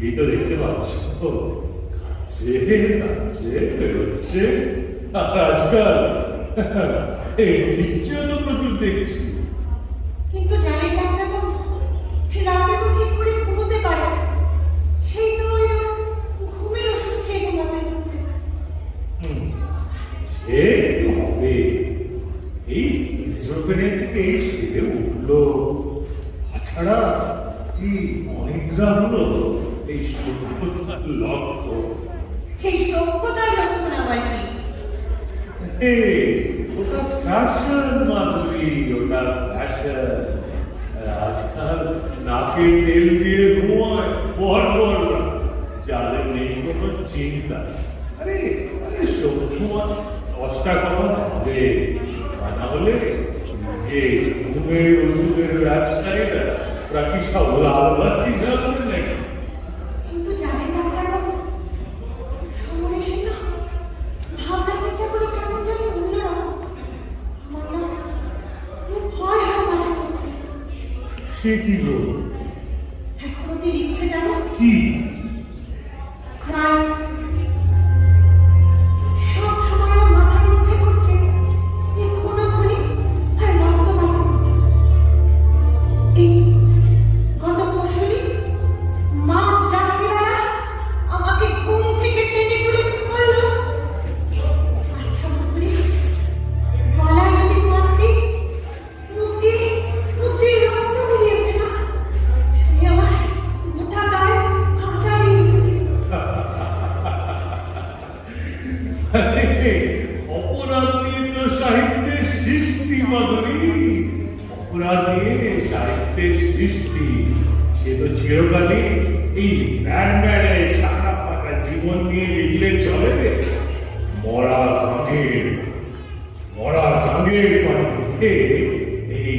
এই তো দেখতে পাচ্ছ, খাচ্ছে খাচ্ছে বেরোচ্ছে। আজকাল এই নিশ্চয় তো প্রচুর দেখছি। কিন্তু জানেন ডাক্তারবাবু, রাতে তো ঠিক করে ঘুমোতে পারে না। সেই তো ওই রোজ ঘুমের ওষুধ খেয়ে ঘুমাতে হচ্ছে। সে কি হবে, এই স্কিজোফ্রেনিয়া থেকে সেরে উঠলো। তাছাড়া এই অনিদ্রা হলো এই সভ্যতার লক্ষ্য। এই সভ্যতার লক্ষণ আবার কি? ওটা ফ্যাশন মাধুরী, ওটা ফ্যাশন। আজকাল নাকে তেল দিয়ে ঘুমায় বর বররা, যাদের নেই কোনো চিন্তা। আরে আরে সবসময় 10টা কথা ভাবে, তা না হলে যে ঘুমের ওষুধের ব্যবসায়ীরা ওরা কি সব লালবাতি জ্বালাবে নাকি? কিন্তু জানেন ডাক্তারবাবু, সময় এসে না ভাবনা চিন্তা করে কেমন জানি অন্যরকম। আমার না খুব ভয় হয় মাঝে মধ্যে। সে কি গো? এখন ওদের ইচ্ছে জানো কি? ক্রাইম। সব সময় ওর মাথার মধ্যে করছে এই খুনোখুনি আর রক্তপাতের কথা। এই গত পরশুদিন মাঝ রাত্রিবেলা আমাকে ঘুম থেকে টেনে তুলে বলল, আচ্ছা মাধুরী, গলায় যদি ফাঁস দিই, মুখ দিয়ে রক্ত বেরিয়ে ওঠে না? শুনে আমার গোটা গায়ে কাঁটা দিয়ে উঠেছে। অপরাধ নিয়ে তো সাহিত্যের সৃষ্টি মাধুরী, অপরাধ নিয়ে সাহিত্যের সৃষ্টি। সে তো চিরকালই এই ব্যান্ডারে সারা পাতা জীবন নিয়ে লিখলে চলে। মরা গাঙের পানি লিখে এই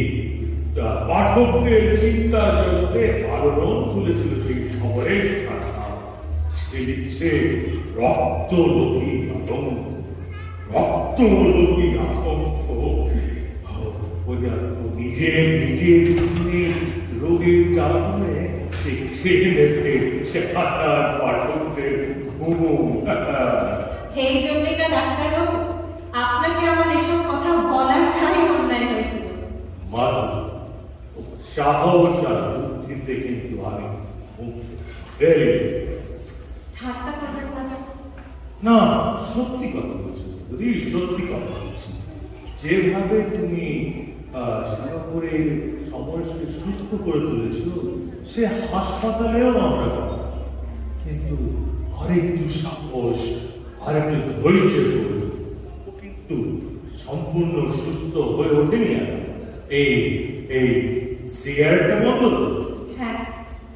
পাঠকদের চিন্তা জগতে আলোড়ন তুলেছিল সেই শহরের শাখা। সে লিখছে রক্তলোভী আতঙ্ক, রক্তলোভী আতঙ্ক। নিজের রোগের কারণে সে খেলে ফেলছে পাঠকদের ঘুম। এই জন্যই না ডাক্তারবাবু, আপনাকে আমার এসব কথা বলার ঠাই অন্যায় হয়েছিল। মাধু, সাহস আর বুদ্ধিতে কিন্তু আমি মুক্ত। ঠাট্টা করবেন না। না, সত্যি কথা বলছি, যদি সত্যি কথা বলছি। যেভাবে তুমি সিঙ্গাপুরের সমাজকে সুস্থ করে তুলেছ, সে হাসপাতালেও আমরা কথা। কিন্তু আরেকটু সাহস, আরেকটু ধৈর্য প্রয়োজন। ও কিন্তু সম্পূর্ণ সুস্থ হয়ে ওঠেনি এখন। এই এই সিগারেটটা বন্ধ তো? হ্যাঁ,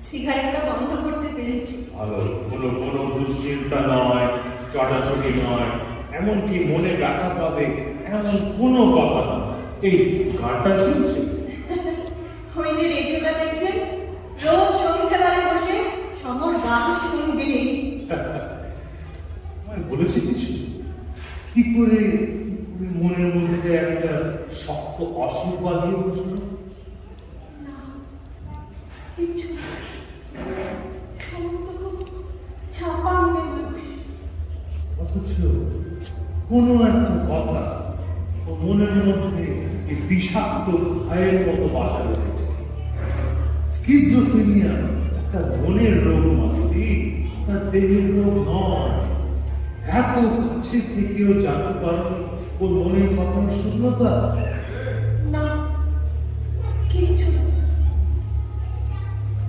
সিগারেটটা বন্ধ করতে পেরেছি। ভালো, কোনো দুশ্চিন্তা নয়, চটাচটি নয়, এমনকি মনে ব্যথা পাবে এমন কোনো কথা নয়। এই গানটা শুনছে, ওই যে রেডিওটা দেখছেন, রোজ সন্ধ্যাবেলা বসে সমর গান শুনবে। আমি বলেছি কিছু? কি করে মনের মধ্যে একটা শক্ত অসুখ বাঁধিয়ে বসলো? কিচ্ছু না। সমস্ত খুব ছাপা মনের মানুষ। অথচ কোনো একটা কথা ও মনের মধ্যে এই বিষাক্ত ভয়ের মতো বাসা বেঁধেছে। স্কিজোফ্রেনিয়া একটা মনের রোগ মাধুরী, তার দেহের রোগ নয়। এত কাছে থেকেও জানতে পারো ওর মনের কথার শূন্যতা। না, কিচ্ছু না।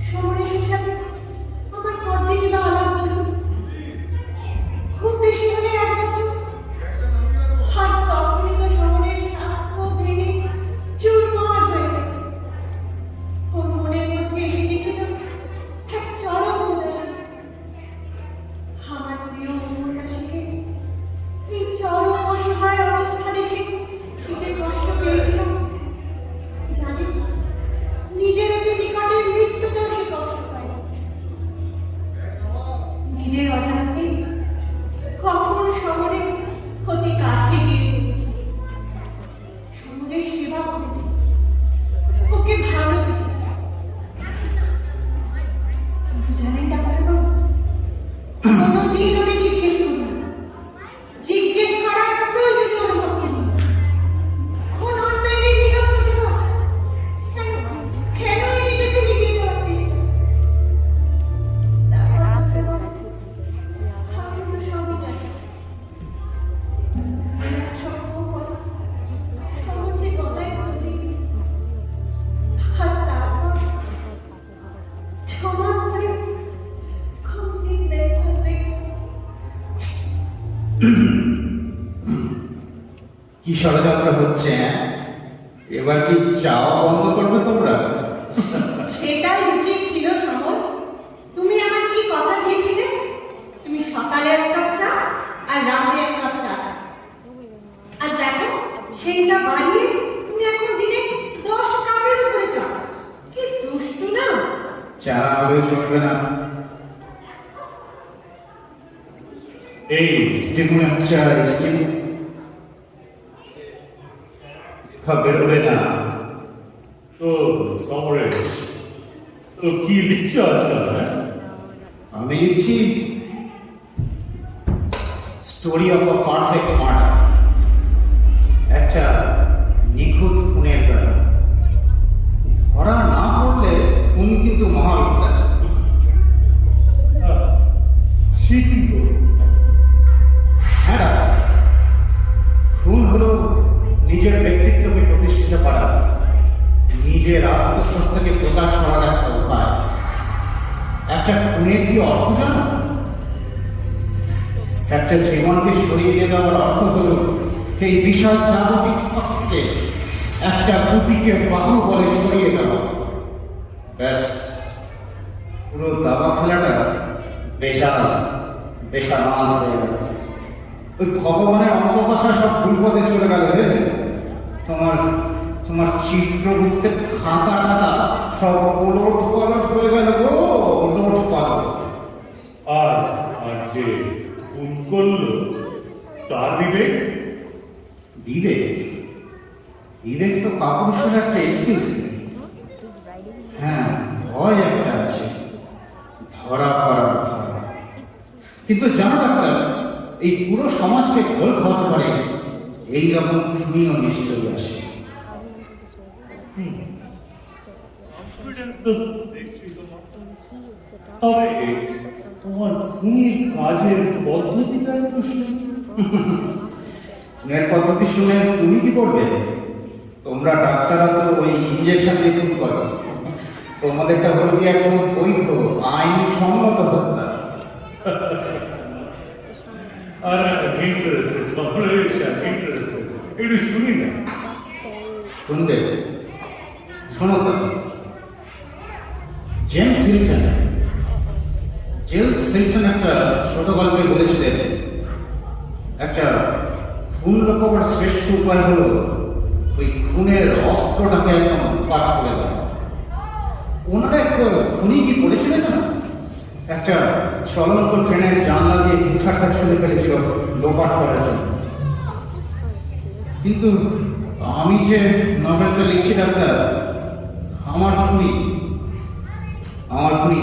সমরেশের সাথে আমার কতদিনই বা আলাপ হলো? খুব বেশি হলে 1 বছর। আর তখনই তো সমরেশ স্বাস্থ্য ভেঙে চুরমার হয়ে গেছে। ওর মনের মধ্যে এসে গেছিল এক চরম উদাসী। আমার প্রিয় উপন্যাসকে এই চরম অসহায় অবস্থা দেখে কি যে কষ্ট পেয়েছিলাম জানি। নিজের অতি নিকটের মৃত্যুতেও সে কষ্ট পায়। নিজের অজান্তে কখন শহরে অতি কাছে গিয়ে পড়েছি, শহরের সেবা করেছি, ওকে ভালোবেসেছি। কিন্তু জানেন ডাক্তারবাবু, দিন ওকে জিজ্ঞেস করি না। জিজ্ঞেস করার প্রয়োজনীয় অনুভব করি না। কোন অন্যায়ের এই নীরব প্রতিবাদ? কেন কেন এই নিজেকে মিটিয়ে দেওয়ার চেষ্টা? তারপর আমাকে বলে, আমি তো সবই জানি। এক সপ্তাহ পর সমুদ্রে গলায় তুলি। আর তারপর সমাজ ধরে খুঁটির লেখা লেখা। কি ষড়যন্ত্র হচ্ছে? এবার কি চাওয়া বন্ধ করবে তোমরা? সেটাই উচিত ছিল সমর। তুমি আমার কি কথা দিয়েছিলে? তুমি সকালে এক কাপ চা আর রাতে এক কাপ চা খাও। আর দেখো সেইটা বাড়িয়ে তুমি এখন দিনে 10 কাপের উপরে চা খাও। কি দুষ্টু না? চা হলে চলবে না। এই স্টিমুলার চা স্টিম বেরোবে না। তো সমরেশ, তো কি লিখছো আজকাল? হ্যাঁ, আমি লিখছি story of a perfect murder, একটা নিখুঁত খুনের কাহিনী। ধরা না পড়লে খুন কিন্তু মহাবিদ্যা। সে কি করো? হ্যাঁ, খুন হলো নিজের ব্যক্তিত্বকে প্রতিষ্ঠিত করা, নিজের আত্মসত্তাকে প্রকাশ করার একটা উপায়। একটা খুনের কি অর্থ জানো? একটা জীবনকে সরিয়ে দেওয়ার অর্থ হলো এই বিশাল জাগতিক শক্তিকে একটা বুদ্ধিকে বাহু বলে সরিয়ে দেওয়া। ব্যাস, পুরো দাবা খেলাটা বেশাল বেসামাল হয়ে গেল। ওই ভগবানের অঙ্ককষা সব ভুল পথে চলে গেল। তোমার তোমার চিত্রগুপ্তের খাতা টাতা সব ওলট পালট হয়ে গেল গো, ওলট পালট। আর আর যে খুন করলো তার বিবেক? বিবেক? বিবেক তো কাপুরুষের একটা এক্সকিউজ। হ্যাঁ, ভয় একটা আছে, ধরা পড়ার ভয়। কিন্তু জানো ডাক্তার, এই পুরো সমাজকে ঘোল খাওয়াতে পারে এইরকম খুনিও নিশ্চয়ই আসে। কনফিডেন্স তো দেখছি তোমার। তবে তোমার খুনির কাজের পদ্ধতিটা একটু শুনি। খুনের পদ্ধতি শুনে তুমি কি করবে? তোমরা ডাক্তাররা তো ওই ইঞ্জেকশন দিয়ে খুন করো। তোমাদেরটা হলো কি এখন বৈধ আইনি সম্মত হত্যা। আর ইন্টারেস্টেড, সমরেশ ইন্টারেস্টেড, একটু শুনি না। শুনবে? শোনো তো। জেমস হিল্টন একটা ছোট গল্পে বলেছিলেন, একটা খুন লুকোবার শ্রেষ্ঠ উপায় হলো ওই খুনের অস্ত্রটাকে একদম পাঠ করে দেওয়া। ওনারা একটা খুনি কি করেছিলেন না, একটা চলন্ত ট্রেনের জানলা দিয়ে কুঠারটা ছুঁড়ে ফেলেছিল লোপাট করার জন্য। কিন্তু আমি যে নভেলটা লিখছি ডাক্তার, আমার খুনি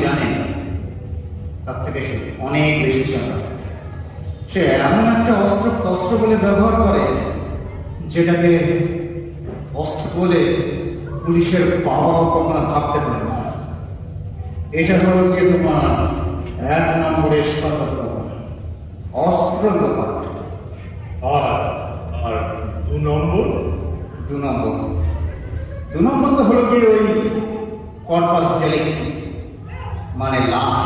জানে তার থেকে সে অনেক বেশি জানে। সে এমন একটা অস্ত্র বলে ব্যবহার করে যেটাকে অস্ত্র বলে পুলিশের বাবাও কখনো ভাবতে পারে না। এটা হলো গিয়ে তোমার 1 নম্বরের সতর্কতা, অস্ত্র লোপাট। আর আর 2 নম্বর? 2 নম্বর তো হলো গিয়ে ওই কর্পাস ডেলিক্টি, মানে লাশ।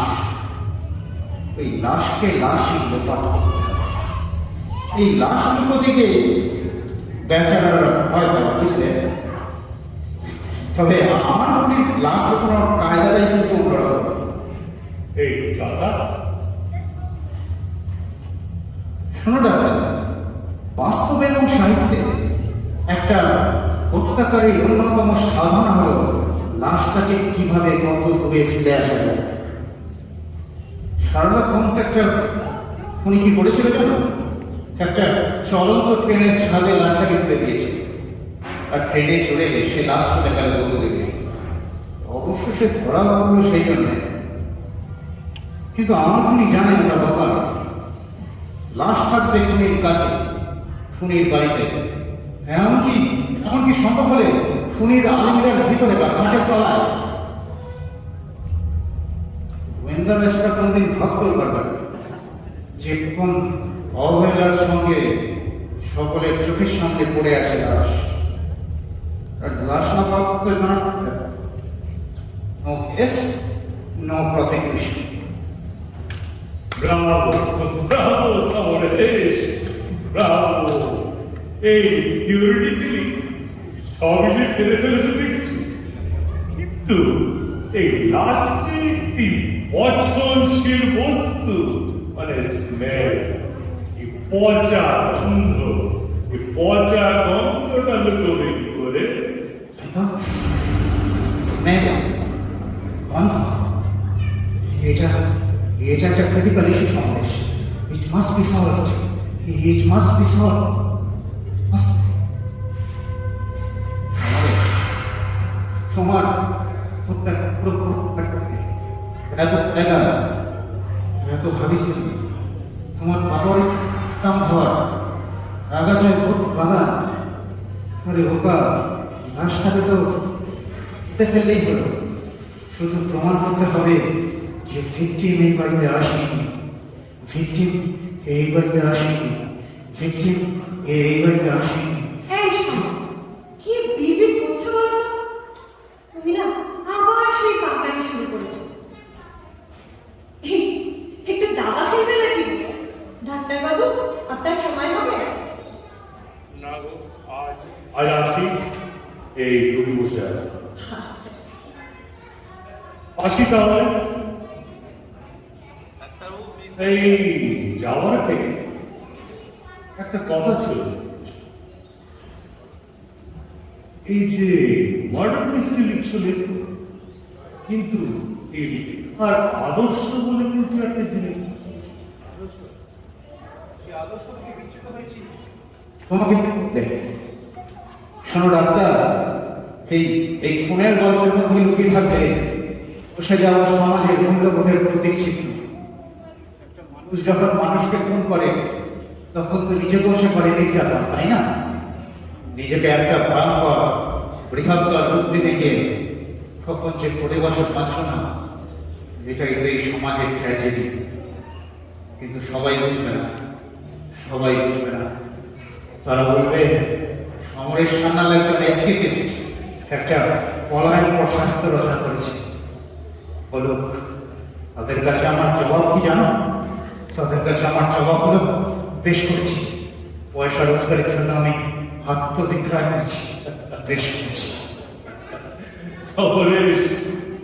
ওই লাশকে লাশই লোপাট করতে হবে। এই লাশগুলো থেকে বেচারার ভয় পায়, বুঝলে? তবে আমার মনে লাশ লোকানোর কায়দাটাই কিন্তু অন্যরকম। এই চাকা শোনো ডাক্তার, বাস্তবে এবং সাহিত্যে একটা হত্যাকারীর অন্যতম সাধনা হল লাশটাকে কিভাবে কত দূরে ফেলে আসা যায়। শার্লক হোমস একটা খুনি কি করেছিল জানো? একটা চলন্ত ট্রেনের ছাদে লাশটাকে তুলে দিয়েছিল, আর ট্রেনে চড়ে সে লাশ তুলে গেল বহু দিকে। অবশ্য সে ধরা পড়লো সেই জন্যে। কিন্তু আমার খুনি জানেন না বাবা, লাশ থাকবে খুনির কাছে, খুনির বাড়িতে। এমনকি সম্ভব হলে খুনির আলমিরার ভিতরে বা খাটের তলায়। গোয়েন্দা বেশটা কোনদিন ভাবতেও পারবে না যে কোন অবহেলার সঙ্গে সকলের চোখের সামনে পড়ে আছে লাশ। আর লাশ না পাওয়া না, no case, no prosecution. Bravo, bravo Samaresh, bravo. এই থিওরিটিক্যালি সবই যে ফেলে ফেলেছে দেখছি, কিন্তু এই লাস্টে একটি পচনশীল বস্তু, মানে স্মেল, এই পচা গন্ধ, এই পচা গন্ধটা লোকে করে স্মেল, গন্ধ, এটা একটা ক্রিটিক্যাল ইস্যু সমাবেশ। It must be solved, it must be solved. তোমার এত ভাবিস তোমার বাবার নাম ঘর, আগাছায় বাগান। আরে বোকা, লাশটাকে তো ফেললেই হলো, শুধু প্রমাণ করতে হবে যে ভিকটিম এই বাড়িতে আসেনি, ভিকটিম এই বাড়িতে আসেনি, ভিকটিম এই বাড়িতে আসেনি। এই শোনো, কি বিড়বিড় করছো বলো তো? তুমি না আবার সেই কাকতামি শুরু করেছো। এই একটু দাবা খেলবে নাকি? ডাক্তারবাবু, আপনার সময় হবে? না গো, আজ আসি। এই তুমি বসে আছো, আসি তাহলে। এই যাওয়ার আগে একটা কথা ছিল। এই যে মার্ডার মিস্ট্রি লিখছো লেখো, কিন্তু এই আর আদর্শ বলে কিন্তু একটা জিনিস। তোমাকে শোনো ডাক্তার, এই খুনের গল্পের মধ্যে লুকিয়ে থাকবে বসে যাওয়া সমাজের মূল্যবোধের প্রতীক চিত্র। একটা মানুষ যখন মানুষকে খুন করে তখন তো নিজে বসে করে নির্যাতন, তাই না? নিজেকে একটা ভয়ঙ্কর বৃহত্তর বুদ্ধি দেখে তখন যে করে বসে বাঞ্ছনা, এটাই তো এই সমাজের ট্র্যাজেডি। কিন্তু সবাই বুঝবে না, সবাই বুঝবে না। তারা বলবে সমরেশ সান্যাল একজন এসকেপিস্ট, একটা পলায়নপর সাহিত্য রচনা করেছে। বলুক, তাদের কাছে আমার জবাব কি জানো? তাদের কাছে আমার জবাব হলো, বেশ করেছি, পয়সা রোজগারের জন্য আমি আত্মবিক্রয় করেছি, বেশ করেছি। Somresh,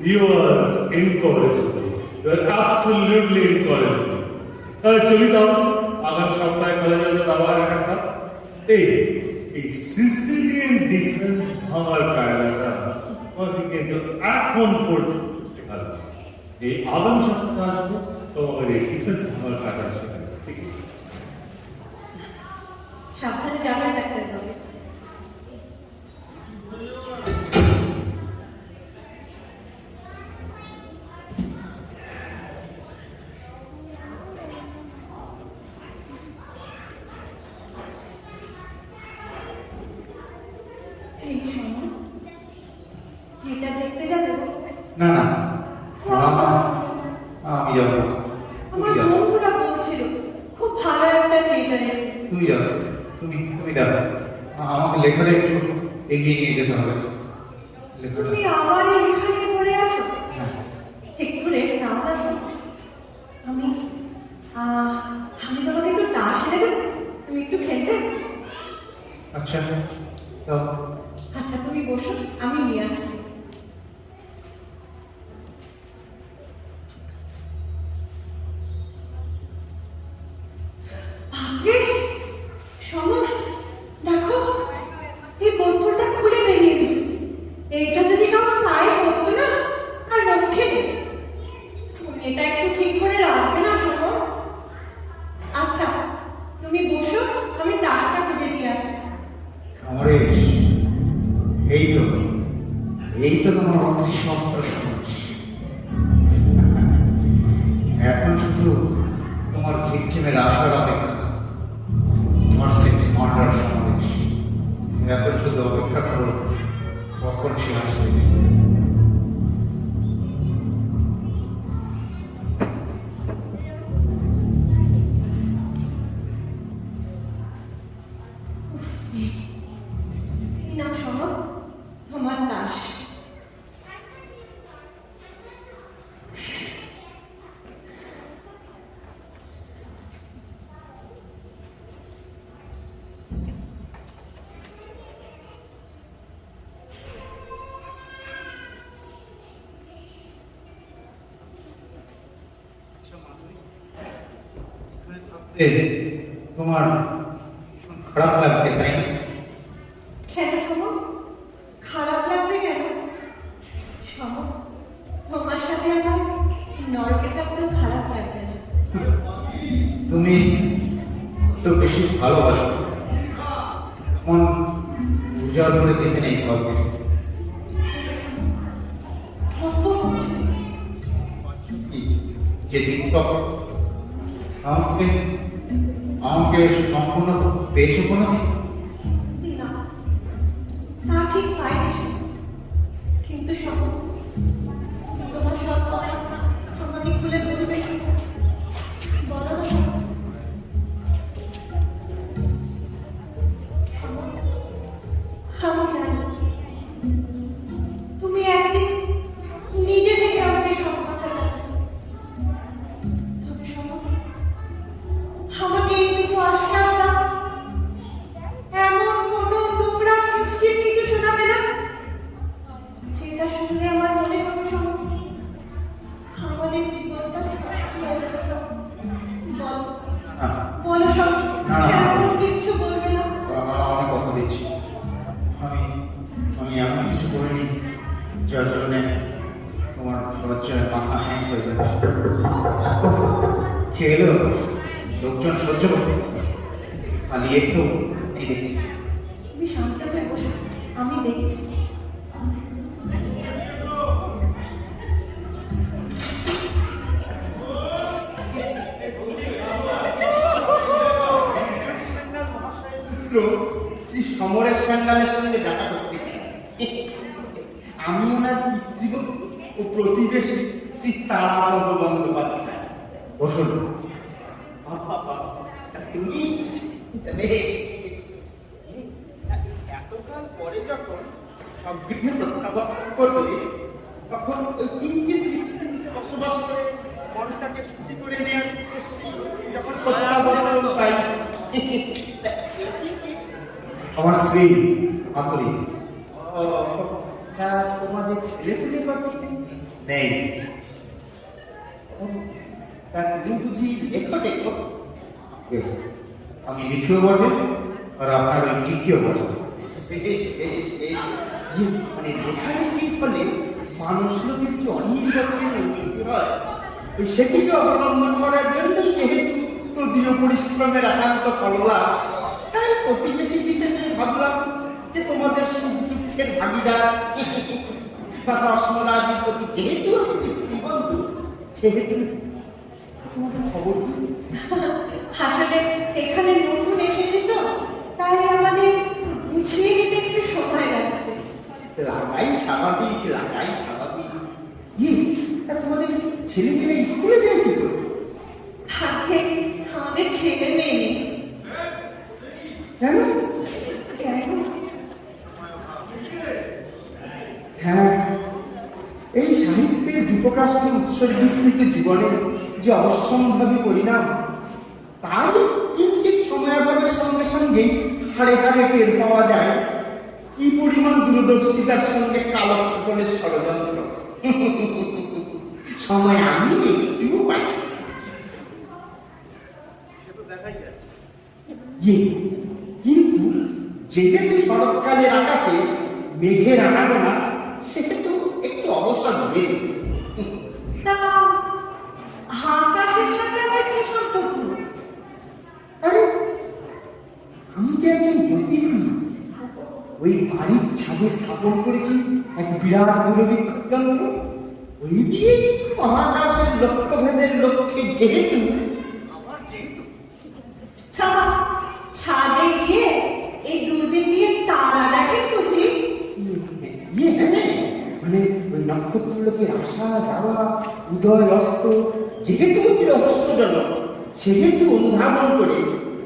you are incorrigible. You are absolutely incorrigible. চলি দাও, আগামী সপ্তাহে কলেজে আবার একটা এই সিসিলিয়ান ডিফেন্স ভাঙার কায়দাটা আমাকে কিন্তু এখন পর্যন্ত শেখালো। এই আগামী সপ্তাহে আসবো তোমার এই ডিফেন্স ভাঙার কায়দা শেখালো, ঠিক আছে? সাবধানে যাবেন ডাক্তারবাবু। এই শোনো, এটা দেখতে যাবো? না না, আমি যাবো। আমার বন্ধুরা বলছিল খুব ভালো একটা থিয়েটারে। তুমি যাও, তুমি দেখো, আমাকে লেখাটা একটু এগিয়ে নিয়ে যেতে হবে। লেখাটা তুমি আবার এই লেখা নিয়ে পড়ে আছো? হ্যাঁ। একটু রেস্ট নাও না শোনো। আমি তোমাকে একটু তাস এনে দেবো, তুমি একটু খেলবে? আচ্ছা, যাও। আচ্ছা তুমি বসো, আমি নিয়ে আসছি। বাপরে সমর, দেখো এই বোতলটা খুলে বেরিয়ে এলো। এইটা যদি কারোর পায়ে পড়তো না, আর রক্ষে নেই। তুমি এটা একটু ঠিক করে রাখবে না সমর? আচ্ছা তুমি বসো, আমি তাসটা খুঁজে নিয়ে আসবো। সমরেশ, এই তো তোমার অদৃশ্য অস্ত্র সমরেশ। এখন ভিকটিমের আসার অপেক্ষা। পারফেক্ট মার্ডার সমাবেশ। এখন শুধু অপেক্ষা করো কখন সে আসবে। এই নাও শোনো, তোমার দাস। তোমার খারাপ লাগবে তাই না? কেন শোনো, খারাপ লাগবে কেন? শোনো, তোমার সাথে আমার নরকে থাকতেও খারাপ লাগবে না। তুমি তো বেশি ভালোবাসো, মন উজাড় করে দিতে নেই কাউকে। কত বলছো? যে দীপক আমাকে আমাকে সম্পূর্ণ পেয়েছো কোনোদিন? না, তা ঠিক পাইনি শোনো। কিন্তু শোনো, তোমার সব কথা আমাকে খুলে বলবে। বলো না শোনো। শোনো, আমি জানি তুমি একদিন নিজে থেকে আমাকে সব কথা বলবে। তবে শোনো, আমাকে এইটুকু আশ্বাস দাও, এমন কোনো নোংরা কিচ্ছির কিছু শোনাবে না যেটা শুনলে আমার মনে হবে শোনো আমাদের জীবনটা সত্যি হয়ে যাবে। শোনো, বলো বলো শোনো, এমন কিচ্ছু বলবে না। আমি কথা দিচ্ছি, আমি আমি এমন কিছু করিনি যার জন্যে তোমার লজ্জায় মাথা হ্যাং হয়ে যাবে। খেয়ে এলো লোকজন সহ্য করবে, পালিয়ে একটু এই দেখি। তুমি শান্ত হয়ে বসো, আমি দেখছি। শ্রী সমরেশ সান্যালের সঙ্গে দেখা করতে চাই। আমি ওনার পিতৃব্য ও প্রতিবেশী শ্রী তারাপদ বন্দ্যোপাধ্যায়। বসুন। তুমি বেশ এতকাল পরে যখন সব গৃহে প্রত্যাবর্তন করবে তখন ওই কিঞ্চিত বিস্তৃত বসবাস করে মনটাকে সূচি করে নেওয়ার উদ্দেশ্যে যখন প্রত্যাবর্তন পাই। আমার স্ত্রী মাতুরি তা তোমাদের ছেলে পুলে পাচ্ছি নেই। তা তুমি বুঝি লেখো লেখো? আমি লিখিও বটে আর আপনার ওই টিকিও বটে। মানে লেখালেখির ফলে মানুষ লোকের যে অনেক রকমের উন্নতি হয়, সেটিকে অবলম্বন করার জন্যই যেহেতু তদীয় পরিশ্রমের একান্ত ফললাভ, তাই প্রতিবেশী হিসেবে ভাবলাম যে তোমাদের সুখ দুঃখের ভাগিদার বা রসমদাদির প্রতি যেহেতু আমি পিতৃবন্ধু, সেহেতু তোমাদের খবর কি? আসলে এখানে নতুন এসেছি তো, তাই আমাদের গুছিয়ে নিতে একটু সময় লাগছে। লাগাই স্বাভাবিক, লাগাই স্বাভাবিক। তা তোমাদের ছেলে মেয়ে স্কুলে যায় কি করে? থাকে, আমাদের ছেলে মেয়ে নেই। কেন? কেন? হ্যাঁ, এই সাহিত্যের যুবরাষ্ট্রে উৎসর্গীকৃত জীবনের যে অবশ্যম্ভাবী পরিণাম, তার কিঞ্চিত সময়াভাবের সঙ্গে সঙ্গেই হাড়ে হাড়ে টের পাওয়া যায় কি পরিমাণ দূরদর্শিতার সঙ্গে কালক্ষেপণের ষড়যন্ত্র। সময় আমি একটুও পাই। কিন্তু যেহেতু শরৎকালের আকাশে মেঘের আনাগোনা, সেহেতু একটু অবসর নেই। তা আকাশের সাথে আবার কি সম্পর্ক? আরে আমি যে একজন জ্যোতির্বিদ, ওই বাড়ির ছাদে স্থাপন করেছি এক বিরাট দূরবীক্ষণ যন্ত্র। ওই দিয়েই মহাকাশের লক্ষ্যভেদের লক্ষ্যে যেহেতু আমার যেহেতু নক্ষত্রলোকের আসা যাওয়া উদয় অস্ত যেহেতু অতি রহস্যজনক, সেহেতু অনুধাবন করে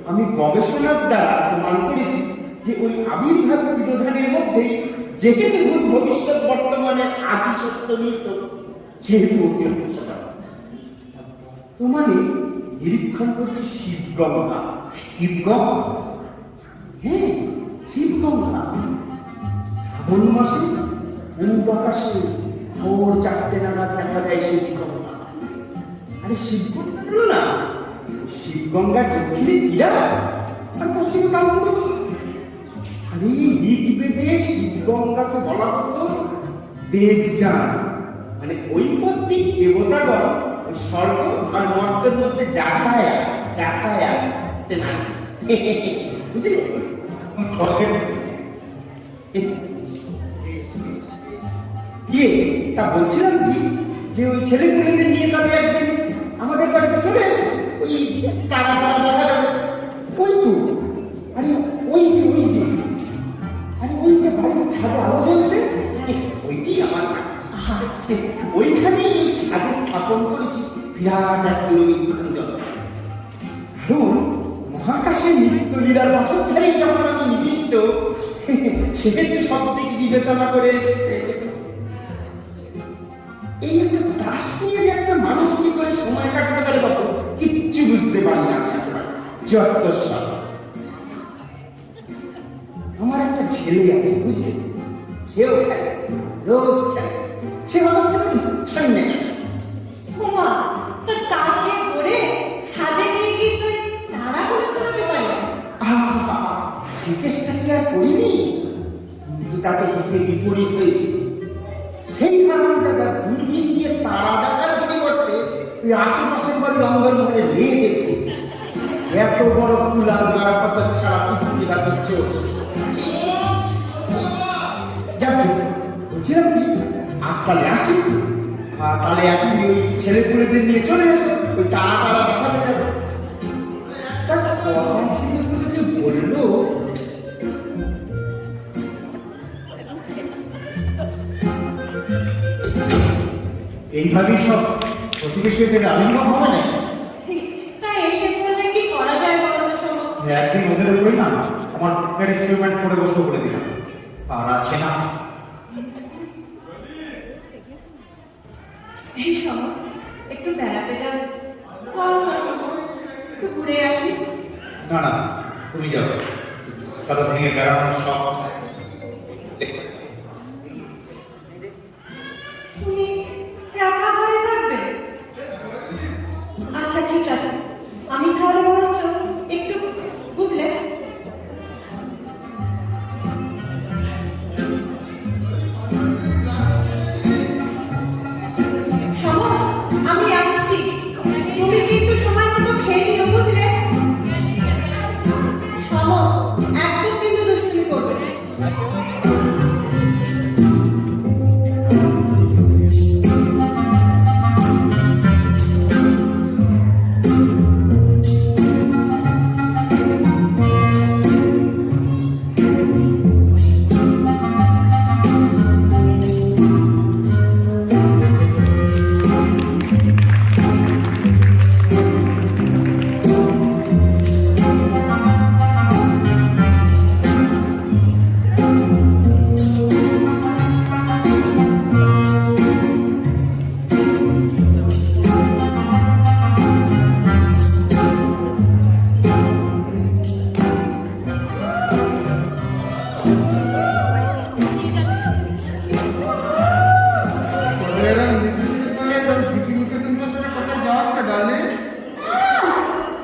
আমি গবেষণার দ্বারা প্রমাণ করেছি যে ওই আবির্ভাব তিরোধানের মধ্যে যেহেতু ভূত ভবিষ্যৎ বর্তমানে আদি সত্য নিহিত, সেহেতু অতি রহস্যজনক। বর্তমানে নিরীক্ষণ করছি শিবগঙ্গা। শিবগঙ্গা? হ্যাঁ, শিবগঙ্গা। শ্রাবণ মাসে পূর্ব আকাশে ভোর 4টে নাগাদ দেখা যায় শিবগঙ্গা। আরে শিবগঙ্গা না, শিবগঙ্গার দক্ষিণে তীরা আর পশ্চিমে কালপুরুষ। আরে ঋগ্বেদে শিবগঙ্গাকে বলা হতো দেবযান, মানে ওই পত্রিক দেবতাগণ ওই স্বর্গ আর মর্তের মধ্যে যাতায়াত বুঝলি? কি তা বলছিলাম কি, যে ওই ছেলেপুলেদের নিয়ে তাহলে একদিন আমাদের বাড়িতে চলে এসো, ওই তারা দেখা যাবে। ওই তো, আরে ওই যে আরে ওই যে বাড়ির ছাদে আলো জ্বলছে, ওইটি আমার বাড়ি। ওইখানে ছাদে স্থাপন করেছি বিরাট এক দূরবীক্ষণ। কারণ মহাকাশের নিত্যলীলার বছরধারেই যখন আমি নিবিষ্ট, সেহেতু সব দিক বিবেচনা করে এই একটা দাস নিয়ে যে একটা মানুষ কি করে সময় কাটাতে পারে বাবু, কিচ্ছু বুঝতে পারি না আমি একেবারে। যত সব আমার একটা ছেলে আছে বুঝলি, সেও খেলে, রোজ খেলে, সে হঠাৎ ছাড়িয়ে গেছে। ওমা, তাকে করে ছাদে নিয়ে গিয়ে তুই তারাগুলো চালাতে পারলি? সে চেষ্টা কি আর করিনি, কিন্তু তাতে হিতে বিপরীত হয়েছে। সেই কারণে দাদা দূরবীন দিয়ে তারা দেখার পরিবর্তে ওই আশেপাশের বাড়ির অঙ্গনঘরে মেয়ে দেখতে এত বড় কুলাম গাড়া পাতার ছাড়া পৃথিবী রাখছে। বলছিলাম কি, আজ তাহলে আসি, তাহলে আপনি ওই ছেলেপুলেদের নিয়ে চলে আসো, ওই তারা দেখাতে যাবে। তার কথা ছেলেপুলেদের বললো, এইভাবেই সব প্রতিবেশীদের আবির্ভাব হবে না? তাই এসে বললে কি করা যায় বলো তো শোনো? একদিন ওদের উপরে না আমার এক্সপেরিমেন্ট করে বসবো করে দিলাম, আর আছে না। এই শোনো, একটু বেড়াতে যাবো, একটু ঘুরে আসি। না না, তুমি যাও, কথা ভেঙে বেড়ানোর সব। তুমি একা ঘরে থাকবে? আচ্ছা ঠিক আছে, আমি তাহলে বরঞ্চ একটু বুঝলে শোনো, আমি আসছি, তুমি কিন্তু সময় মতো খেয়ে নিও বুঝলে? শোনো, একদম কিন্তু দুষ্টুমি করবে না।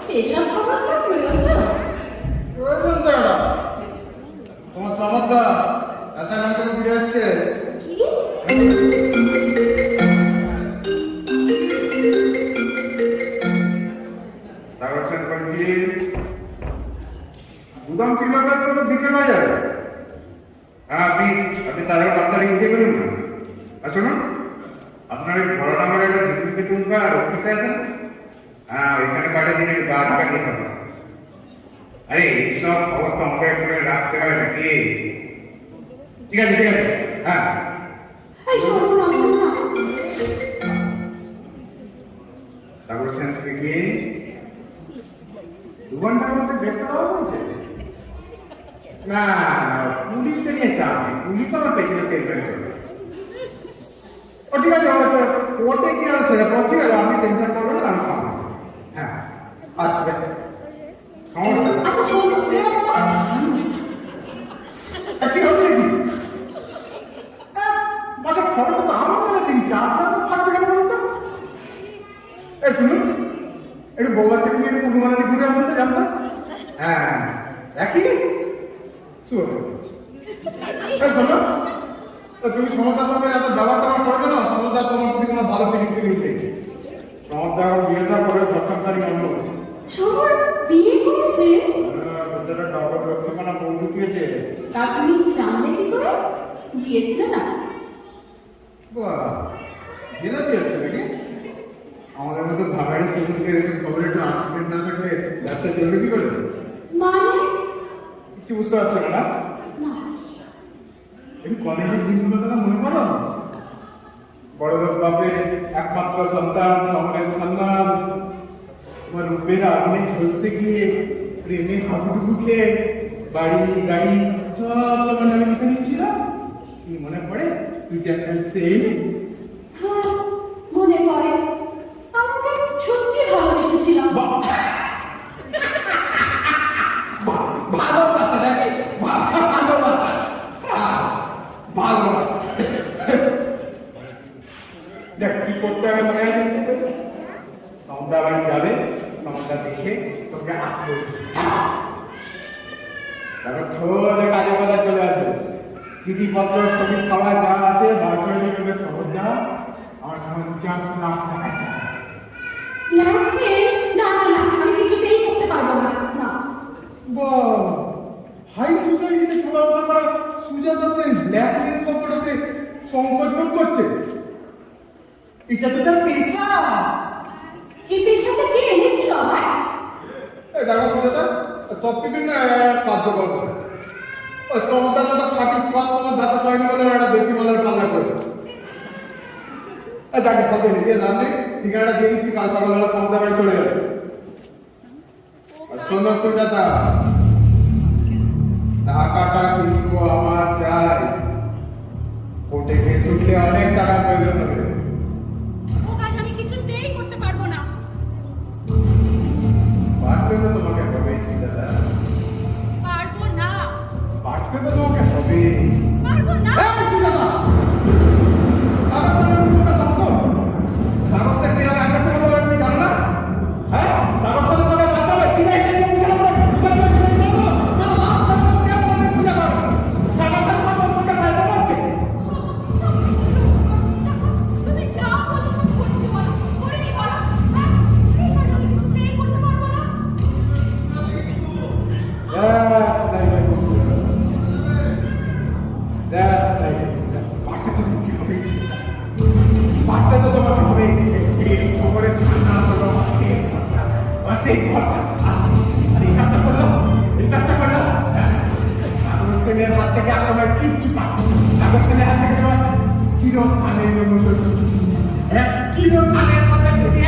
সেসব খবর তো প্রয়োজন। প্রয়োজন তো এটা। তোমার সমর্থা এত নাম করে ফিরে আসছে। গুদাম ফিল্ডটা তো বিকেল হয়ে যাবে। হ্যাঁ, আপনি তার বার্তারে উঠে পেলেন না। আচ্ছা না, আপনার এই বড় নামের একটা ঢুকতে টুমকা রক্ষিতে আছেন। হ্যাঁ, ওইখানে কয়টা দিনের গাড়িটা খেতে হবে। আরে এইসব খবর তো আমাদের এখানে রাখতে হয় নাকি? ঠিক আছে, হ্যাঁ। এই শোনো না, ঘন্টার মধ্যে গ্রেপ্তার হওয়া বলছে? না না, পুলিশকে নিয়ে চাপ নেই, পুলিশ আমার পেছনে টেনশন করবে। ও ঠিক আছে, কোর্টে কি আর সেটা পর ঠিক আছে, আপনি টেনশন করবেন না, আমি সামনে। হ্যাঁ আচ্ছা বেশ। সমস্যা নেই। আচ্ছা শোনো, কি হচ্ছে কি? বাচ্চা খবরটা তো আমার নামে দিয়েছে, আপনার তো ফাঁকছে কেন বলতো? এই শুনুন, একটু বউয়ার থেকে নিয়ে পূর্ব মানে ঘুরে আসুন তো জানতো? হ্যাঁ একই শোনো, তুমি সমতার সঙ্গে এত ব্যবহার ট্যাবহার করবে না। সমতা তোমার প্রতি কোনো ভালো ফিলিং নেই। সমতা এখন বিয়েটা করে প্রশংসারী অন্য সমর বিয়ে করেছে? বেচারা ডবল লক্ষ্যখানা বউ ঢুকিয়েছে। তা তুমি জানলে কি করে? বিয়েতে না জেলাসি হচ্ছে নাকি? আমাদের মতো ভাগাড়ি সেগুনকে এরকম খবরের একটু আটকেট না থাকলে ব্যবসা চলবে কি করে? মানে কি বুঝতে পারছো না? না, এই কলেজের দিনগুলো কথা মনে করো? বড় লোক বাপের একমাত্র সন্তান, সমরের সন্তান, তোমার রূপের আগুনে ঝলসে গিয়ে প্রেমে হাবুডুবু খেয়ে বাড়ি গাড়ি সব তোমার নামে লিখে নিচ্ছিল। কি মনে পড়ে? তুই যে একটা সেই হ্যাঁ মনে পড়ে, আমাকে সত্যি ভালোবেসেছিলাম। ভালোবাসাটাকে ভালোবাসা ভালোবাসা দেখ কি করতে হবে মনে আছে নিশ্চয়? সমুদ্র বাড়ি যাবে, সমুদ্র দেখে তোকে আঁকবে, তারপর ছোটে কাজে কথা চলে আসবে। চিঠিপত্র ছবি ছাড়া যা আছে বার করে দেবে সমুদ্র। আর 50 লাখ টাকা চাই। লাগবে? না না না, আমি কিছুতেই করতে পারবো না। না বাহ, হাই সোসাইটিতে চলাফেরা করা সুজাতা সেন ব্ল্যাকমেল সম্পর্কে সংকোচ বোধ করছে। এটা তো তার পেশা। এই পেশাটা কে এনেছিল আমায়? এই দেখো সুজাতা, সব বিভিন্ন কার্যকর করে ওই সমতার মতো খাটি স্পাস তোমার ধাতা সয়নি বলে একটা বেশি মালের পাল্লা করেছে। যাকে ফলতে দিয়ে লাভ নেই, ঠিকানাটা দিয়ে দিচ্ছি, কাল সকালবেলা সমুদ্র বাড়ি চলে যাবে। আর শোনো সুজাতা, টাকাটা কিন্তু আমার চাই। কোর্টে কেস উঠলে অনেক টাকা প্রয়োজন হবে। ও কাজ আমি কিছুতেই করতে পারবো না। পারতে তো তোমাকে হবে সুজাতা, পারবো না, পারতে তো তোমাকে হবে। পারবো না। এই সুজাতা, সাগর সেনের মুখটা বন্ধ। সাগর সেন কিনা একটা কথা বলে তুমি জানো না? হ্যাঁ, সাগর সেনের সঙ্গে বাচ্চা হবে, সিগারেট নিয়ে মুখে না পড়ে তুমি যা বলেছো করছি বলো, করেই বলো। এই কাজ আমি কিছুতেই করতে পারবো না। That's like পারতে তো তোমাকে হবে, পারতে তো তোমাকে হবে। এই শহরে সান্না হলো শেষ ভরসা, শেষ ভরসা। আর এই কাজটা করে দাও, এই কাজটা করে দাও, ব্যাস। সাগর সেনের হাত থেকে আর তোমার কিচ্ছু পাবো। সাগর সেনের হাত থেকে তোমার চিরকালের মতো ছুটি, চিরকালের মতো ছুটি।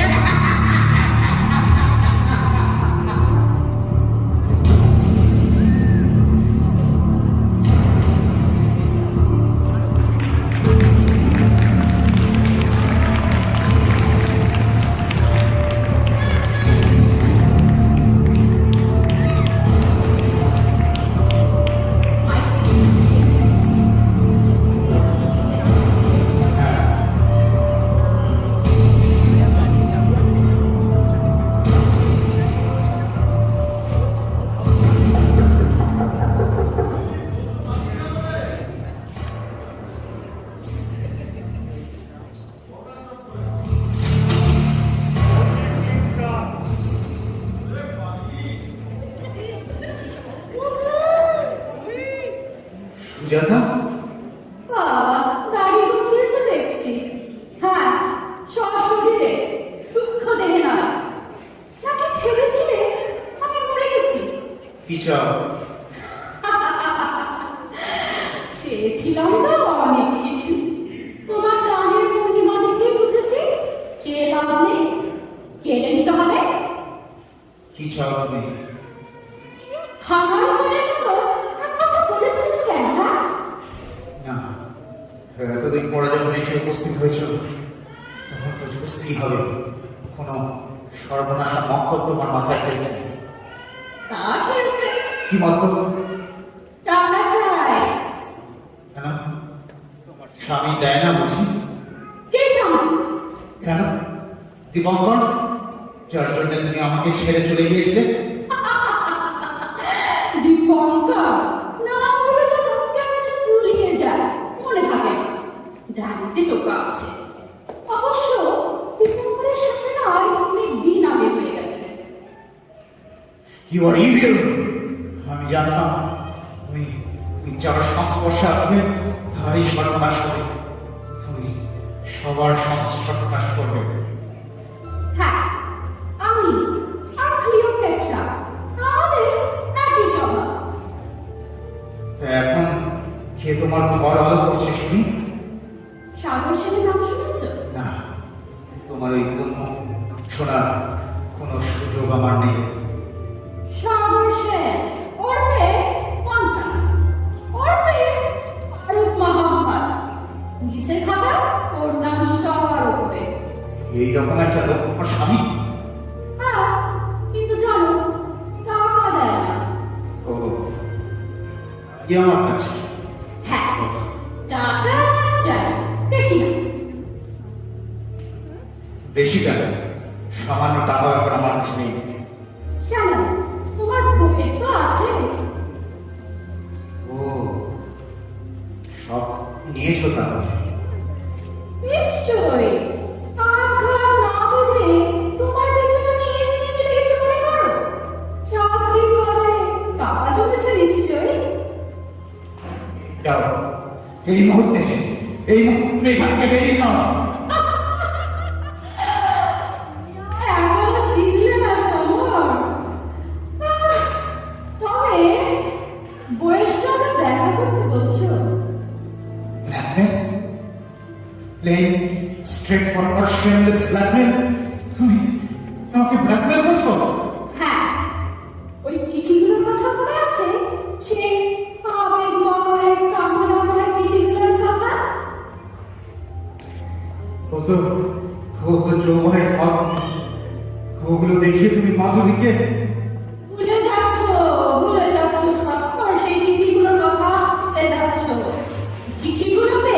সুজাতা, বাবা গাড়ি গুছিয়েছে দেখছি। হ্যাঁ, সশরীরে সূক্ষ্ম দেহে নয়। নাকি ভেবেছিলে আমি মরে গেছি? কি চাও? চেয়েছিলাম তো অনেক কিছু। তোমার গানের মহিমা দেখেই বুঝেছি চেয়ে লাভ নেই, কেড়ে নিতে হবে। কি চাও তুমি? খাবার করে তো একটা বলে ফেলেছো কেন? হ্যাঁ, না, এতদিন পরে যখন এসে উপস্থিত হয়েছ তখন তো বুঝতেই হবে কোনো সর্বনাশা মক্কল তোমার মাথায় খেলছে। তা খেলছে। কি মক্কল? টাকা চাই। কেন? তোমার স্বামী দেয় না বুঝি? কে স্বামী? কেন? দীপঙ্কর, যার জন্য তুমি আমাকে ছেড়ে চলে গিয়েছিলে? দীপঙ্কর নাম বলে যেন কেমন যেন গুলিয়ে যায়, মনে থাকে না। ডায়েরিতে টোকা আছে। অবশ্য দীপঙ্করের সাথে না অনেক দিন আগে হয়ে গেছে। You are evil! আমি জানতাম তুমি তুমি যার সংস্পর্শে আসবে তারই সর্বনাশ হবে। তুমি সবার সর্বনাশ করবে। হ্যাঁ, আমি আর ক্লিওপেট্রা আমাদের একই স্বভাব। তা এখন কে তোমার ঘর আলো করছে শুনি? সাগর সেনের নাম শুনেছ? না, তোমার ওই কোন শোনার কোনো সুযোগ আমার নেই। সাগর সেন ওরফে পঞ্চান ওরফে ফারুক মোহাম্মদ। পুলিশের খাতা ওর নাম সবার উপরে। এইরকম একটা লোক আমার স্বামী? হ্যাঁ, কিন্তু জানো টাকা দেয় না। ও, এ আমার কাছে। হ্যাঁ, টাকা চাই, বেশি না। বেশি টাকা? সামান্য টাকা ব্যাপার আমার কাছে নেই। কেন, তোমার বউয়ের তো আছে। ও, সব নিয়েছো তাহলে? নিশ্চয়ই। আর ঘর না বেঁধে তোমার পেছনে নিয়ে এমনি লেগেছে মনে করো? চাকরি করে টাকা জমেছে নিশ্চয়ই। যাও, এই মুহূর্তে এখান থেকে বেরিয়ে নাও। এখনো চিনলে না সমর? তবে বইয়ের সঙ্গে দেখা করতে বলছো? Blackmail? Plain straight forward shameless blackmail? তুমি আমাকে ব্ল্যাকমেল করছো? হ্যাঁ, ওই চিঠিগুলোর কথা মনে আছে? সেই আবেগময় কামনাময় চিঠিগুলোর কথা? ও তো যৌবনের ভাব। ওগুলো দেখিয়ে তুমি মাধবীকে ভুলে যাচ্ছ সব সেই চিঠিগুলোর কথা ভুলে যাচ্ছ। চিঠিগুলোতে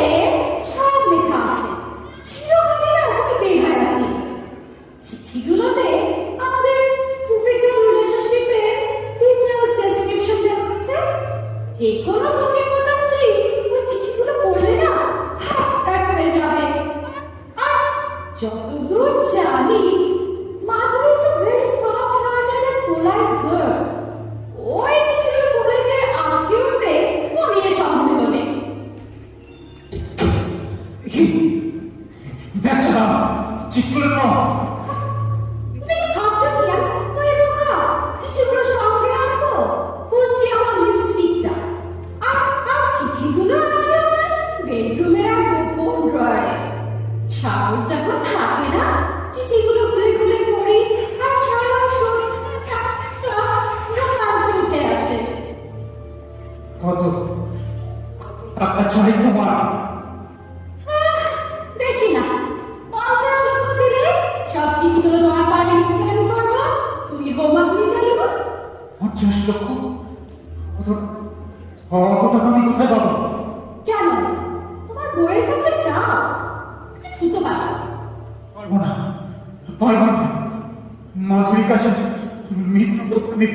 সব লেখা আছে। চিরকালীন আমাকে বেহায় আছে। চিঠিগুলোতে আমাদের ফিজিক্যাল রিলেশনশিপের ডিটেইলস ডেসক্রিপশন দেওয়া আছে। যে কোনো লোকে কোনো স্ত্রী ওই চিঠিগুলো পড়লে না হাত করে যাবে। আর যতদূর জানি মাধবী is a very soft-hearted and polite girl. ওই চিঠিগুলো পড়ে যে আটকে উঠবে ও নিয়ে সন্দেহ নেই। কি ব্যাগটা দাও, চিঠগুলো নাও। তুমি কি ভাবছো কি ওই বোকা চিঠিগুলো সঙ্গে আনবো? বুঝছি আমার লিপস্টিকটা আর চিঠিগুলো আছে আমার বেডরুমের এক গোপন ড্রয়ারে। সাগর যখন থাকে না চিঠিগুলো খুলে খুলে পড়ি আর সারা শরীরটা রোমাঞ্চ উঠে আসে। কত টাকা চাই তোমার? বেশি না, 50 লক্ষ দিলে সব চিঠিগুলো তোমার বাড়ি স্ক্যান করবো, তুমি হোমওয়ার্ক চালিয়ে 50 লক্ষ? অত টাকা আমি কোথায় পাবো? কেন? তোমার বইয়ের কাছে যাও, ছুতো পারো। পারবো না, পারবো না। মাধুরীর কাছে মিথ্যা তথ্য নেই।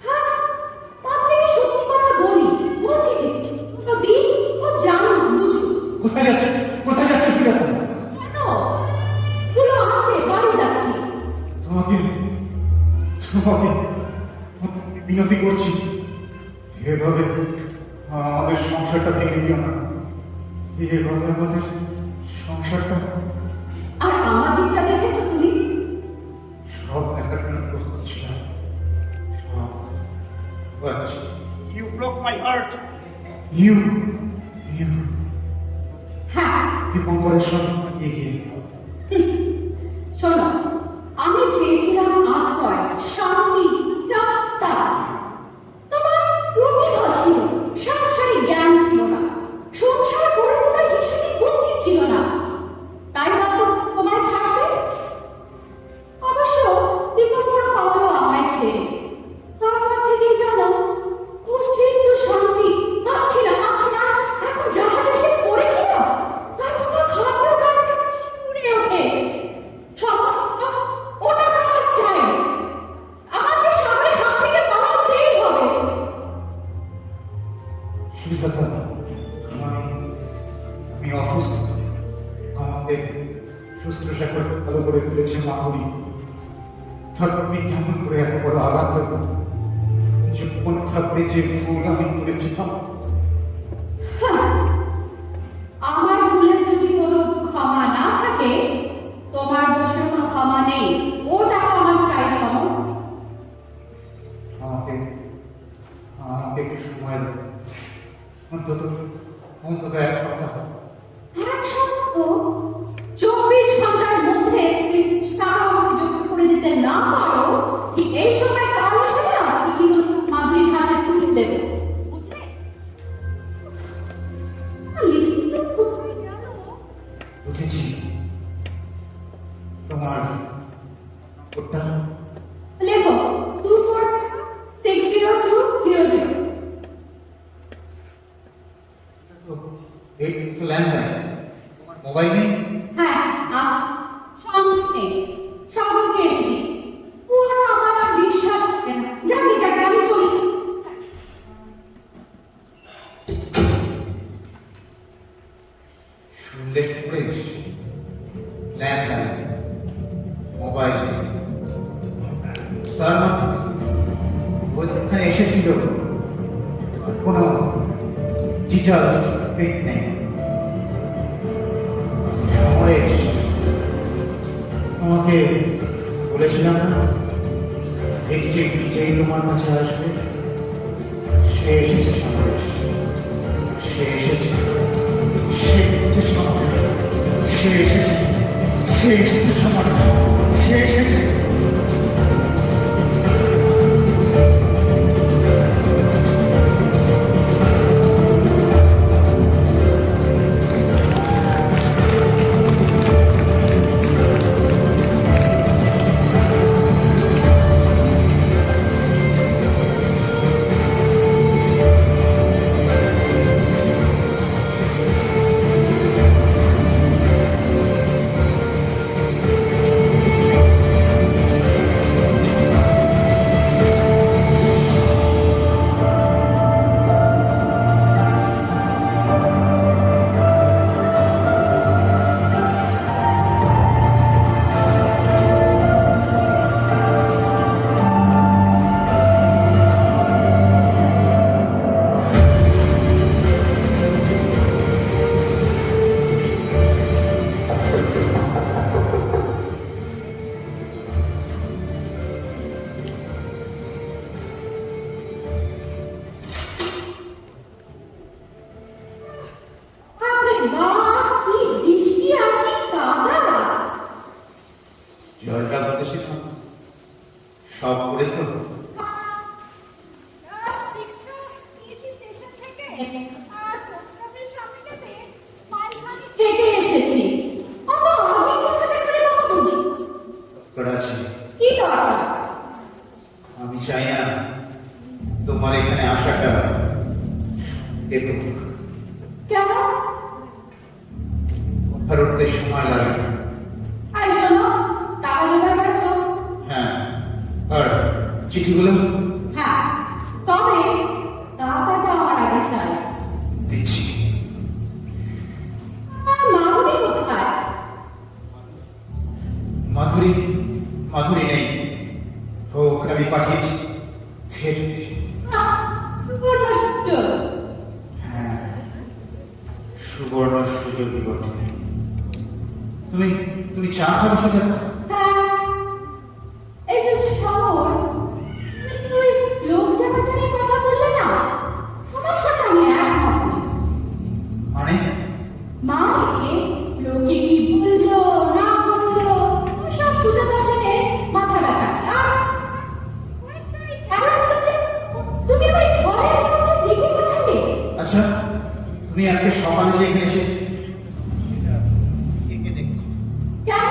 হ্যাঁ, মাত্রকে সত্যি কথা বলি, বলছি তো দিন ও জানো বুঝো। কোথায় যাচ্ছে? কোথায় যাচ্ছে ফিরে? কেন? গুলো আনতে বাড়ি যাচ্ছি। তোমাকে তোমাকে বিনতি করছি, এভাবে আমাদের সংসারটা ভেঙে দিও না। এভাবে আমাদের সংসারটা আর আমার দিকটা দেখেছো তুমি? সব দেখাশোনা করছিলাম সব। But you broke my heart. You হ্যাঁ, দীপঙ্করের সঙ্গে এগিয়ে শোনো, আমি চেয়েছিলাম আজ তাহলে তুমি কেমন করে এত বড় আঘাত দেবো? জীবন থাকতে যে ভুল আমি করেছিলাম, হ্যাঁ, আমার ভুলের যদি কোনো ক্ষমা না থাকে, তোমার দোষের কোনো ক্ষমা নেই। ওটা আমার চাই সমর। আমাকে আমাকে একটু সময় দাও, অন্তত অন্তত এক সপ্তাহ। এক সপ্তাহ? 24 ঘন্টার মধ্যে তুই টাকা আমাকে যোগ্য করে দিতে না পারো, ঠিক এই সময় কাল এসে না চিঠিগুলো মাধুরীর হাতে তুলে দেবে। বুঝেছি। তোমার ওটা লেখো 24602000। এই ল্যান্ডলাইন, তোমার মোবাইল নেই? হ্যাঁ, সঙ্গে সঙ্গে পুরো আমার আর বিশ্বাস হয় না। যাকে যাকে আমি চলি। শুনলে পুলিশ, ল্যান্ডলাইন, মোবাইল নেই, তার মানে ওখানে এসেছিল কোনো ডিজিটাল প্রিন্ট নেই। সমরেশ, তোমাকে বলেছিলাম না ভিকটিম নিজেই তোমার কাছে আসবে? সে এসেছে সমরেশ, সে এসেছে, সে এসেছে সমরেশ, সে এসেছে, সে এসেছে সমরেশ, সে এসেছে। জয়টা বলেছিলাম, সব করে তো হেঁটে এসেছি। অত আগে কোথা থেকে কথা বলছি? করাচ্ছি। কি দরকার? আমি চাই না তোমার এখানে আসাটা দেখুক। কেন? কথা উঠতে সময় লাগে। আর জন্য টাকা জোগাড় করেছো? হ্যাঁ, আর চিঠিগুলো হ্যাঁ, তবে টাকাটা আমার আগে চাই। দিচ্ছি। মামুনি কোথায়? মাধুরী, মাধুরী নেই, ওকে আমি পাঠিয়েছি ছেড়ে। হ্যাঁ, সুবর্ণ সুযোগই বটে। তুমি তুমি চা খাবে সাথে? এই যে শহর, তুই লোক জানাজানি কথা বললে না, আমার সাথে আমি একমত নই। মানে মানে লোকে কি বললো না বললো সব শুনে শুনে মাথা ব্যথা। আর তুমি ওই ঝড়ের মধ্যে দেখে কোথায়? আচ্ছা, তুমি আজকে সকালে যে এখানে এসে কেন?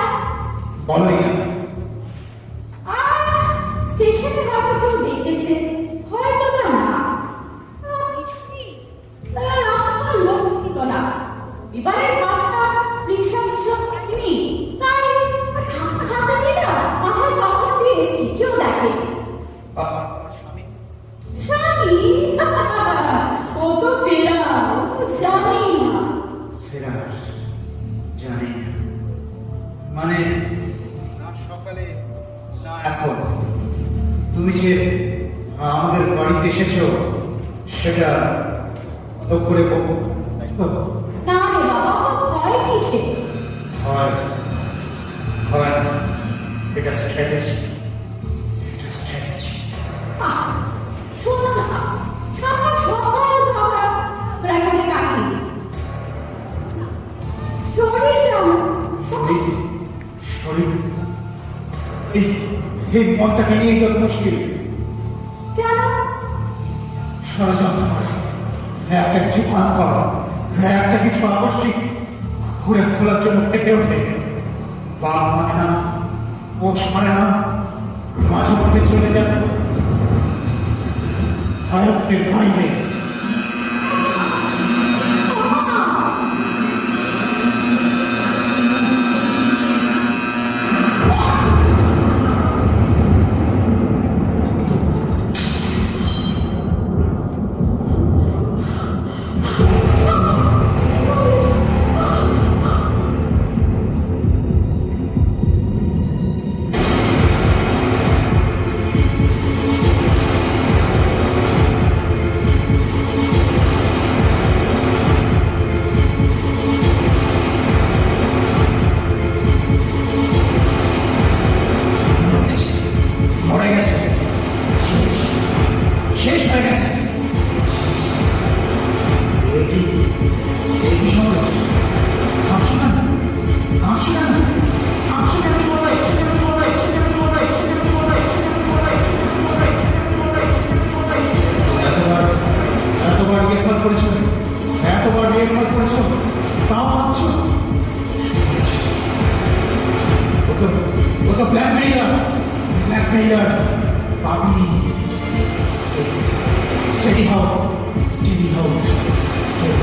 বলোই না। স্টেশনে হয়তো কেউ দেখেছে, হয়তো বা না। রাস্তার লোক ছিল না, এবারের বাসটা রিক্সা পাইনি, তাই ঝাঁকা হাতে নিয়ে না মাথায় কাপড় দিয়ে এসছি, কেউ দেখে। স্বামী ও তো ফেরা, জানি না। ফেরাস জানি না মানে, না সকালে না এখন তুমি যে আমাদের বাড়িতে এসেছো সেটা তো করে বলবো তো না রে বাবা, তো ভয় কিসে? হয় হয় না, এটা স্ট্র্যাটেজি, এটা স্ট্র্যাটেজি। শোনো না, সকাল সকাল তো আমরা প্রাইভেটে কাটিয়ে দিই। শরীর কেমন? শরীর শরীর এই এই মনটাকে নিয়ে যত মুশকিল, কেন? ষড়যন্ত্র করে একটা কিছু ভয়ঙ্কর, একটা কিছু আকস্মিক ঘুরে তোলার জন্য ফেটে ওঠে। বাপ মানে না, পোষ মানে না, মাঝে মধ্যে চলে যান আয়ত্তের বাইরে। মরে গেছে, শেষ শেষ হয়ে গেছে। এই সমাবেশ কাঁপছো কেন, কাঁপছো কেন, কাঁপছো কেন সবাই? এতবার রিহার্সাল করেছো, এতবার রিহার্সাল করেছো, তাও কাঁপছো? ও তো ব্ল্যাকমেইলার পাবিনি। স্টেডি হও, স্টেডি হও, steady.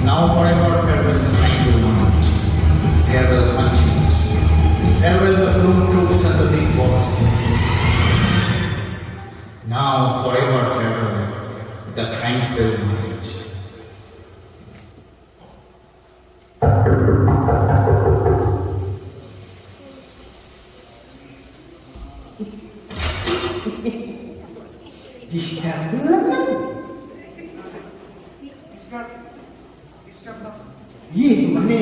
Now forever farewell the tranquil moment, farewell continent, farewell the blue troops and the big boss. Now forever farewell the tranquil mind. Disturb করলাম না? মানে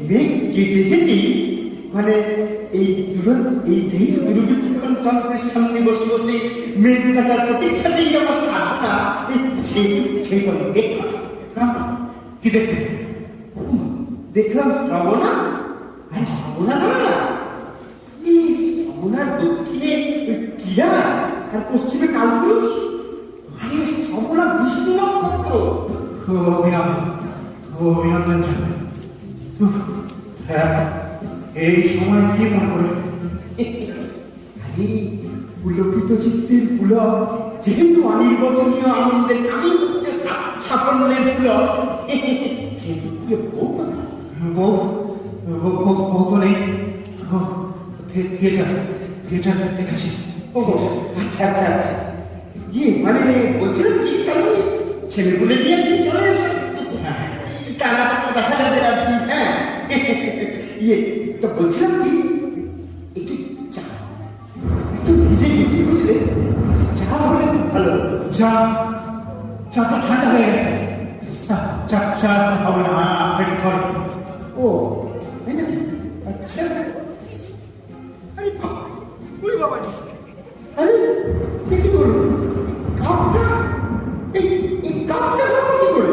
মেঘ কেটে যেতেই মানে এই দূরবীক্ষণ যন্ত্রের সামনে বসে বসে মেঘ কাটার প্রতীক্ষাতেই আমার সাধনা সেইটা দেখলাম। কি দেখলে? দেখলাম শ্রাবণা। আরে শ্রাবণা না, এই শ্রাবণার দক্ষিণে ক্রীড়া আর পশ্চিমে কালপুরুষ। আরে শ্রাবণা বিষ্ণু নক্ষত্র। অভিনন্দন জানাই। হ্যাঁ, এই সময় কি মনে করে? আরে পুলকিত চিত্তের পুলক, যেহেতু অনির্বচনীয় আনন্দের আমি হচ্ছে সাফল্যের পুলক, সেদিকে বউ তো নেই। থিয়েটার দেখতে গেছি। ও আচ্ছা আচ্ছা আচ্ছা। মানে বলছিলাম কি, তাহলে ছেলেগুলো নিয়ে একদিন চলে আসে, তারা দেখা যাবে আর কি। হ্যাঁ তো বলছিলাম কি, একটু চা, একটু ভিজে গেছি বুঝলে, চা হলে খুব ভালো হতো। চা তো ঠান্ডা হয়ে গেছে। চা হবে না, সরি। ও তাই নাকি? আচ্ছা। আরে ওরে বাবা, আরে কি করলো কাপটা? এই কাপটা কি করে?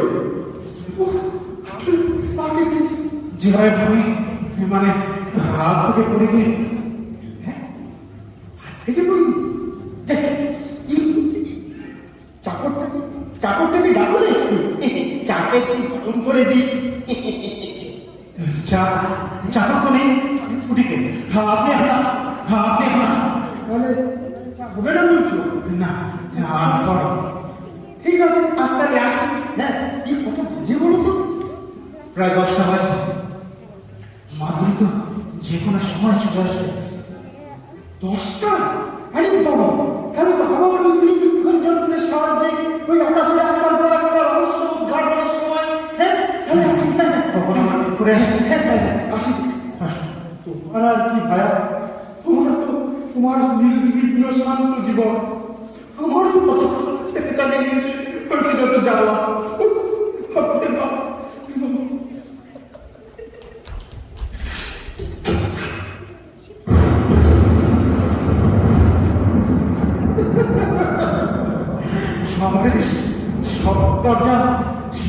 যে যেভাবে ভাঙি মানে হাত থেকে পড়ে গিয়ে হ্যাঁ হাত থেকে পড়ি যাক, চাকরটাকে ডাকো না একটু, চাকে একটু গরম করে দিই। চাকর তো নেই ছুটিতে। আপনি এখন আসুন, আপনি এখন আসুন। তাহলে চা হবে না বলছো? না সরি। ঠিক আছে, আজ তাহলে আসি। হ্যাঁ, এই কত বাজে বলো তো? প্রায় 10টা বাজে। মাধুরী তো যে কোনো সময় চলে আসবে। 10টা? আরে বাবা, তাহলে তো আবার ওই দুর্ভিক্ষণ যন্ত্রের সাহায্যে ওই আকাশের একটার পর একটা রহস্য উদ্ঘাটনের সময়। হ্যাঁ, তাহলে আসি। হ্যাঁ হ্যাঁ, কখন আমার করে আসি। হ্যাঁ হ্যাঁ হ্যাঁ, আসি। তোমার আর কি ভায়া, তোমার নির্বিঘ্ন শান্ত জীবন, আমার তো কত ছেলেটাকে নিয়েছে ওকে যত জ্বালা। বাপরে বাপ।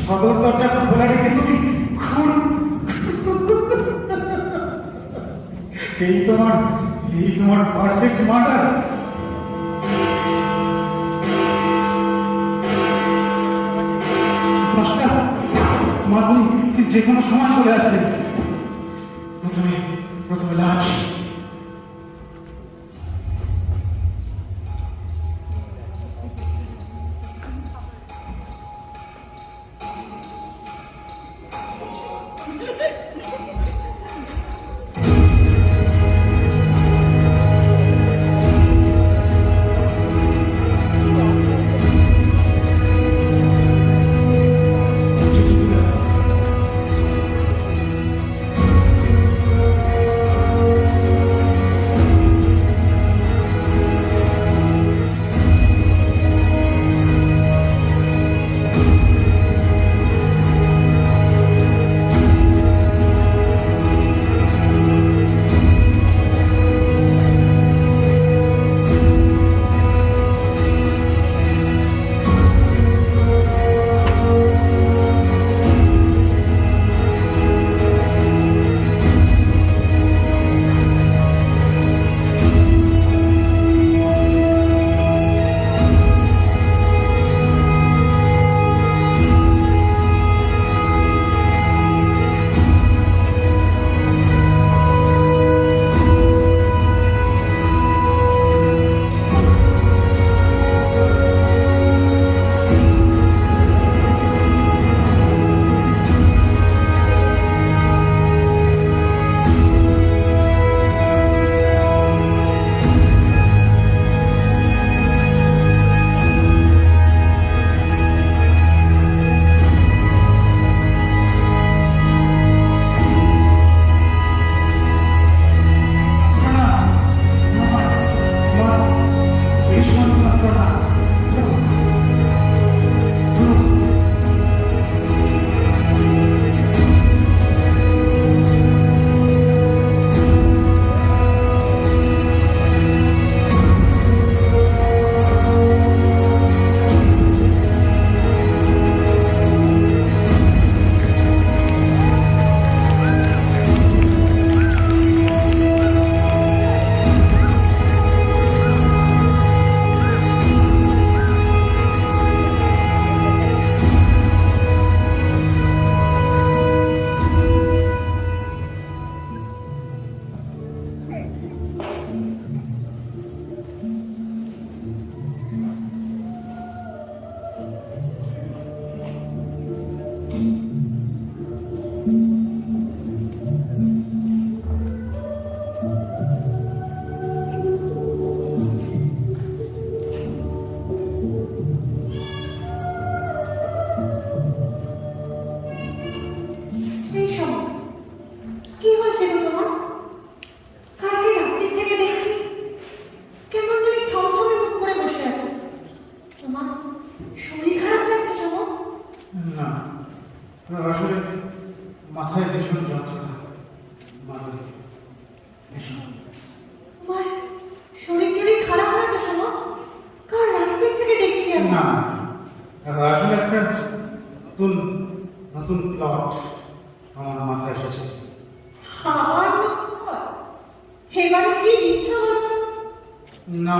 সদর দরজা খোলা রেখে তুমি খুন। এই তোমার পারফেক্ট মার্ডার। দশটা মাধুরী যে কোনো সময় চলে আসবে। প্রথমে লাশ। আসলে মাথায় ভীষণ যন্ত্রণা মাধুরী, ভীষণ। তোমার শরীর টরীর খারাপ না তো শোনো? কাল রাত থেকে দেখছি আমি। না আসলে একটা নতুন প্লট আমার মাথায় এসেছে। না,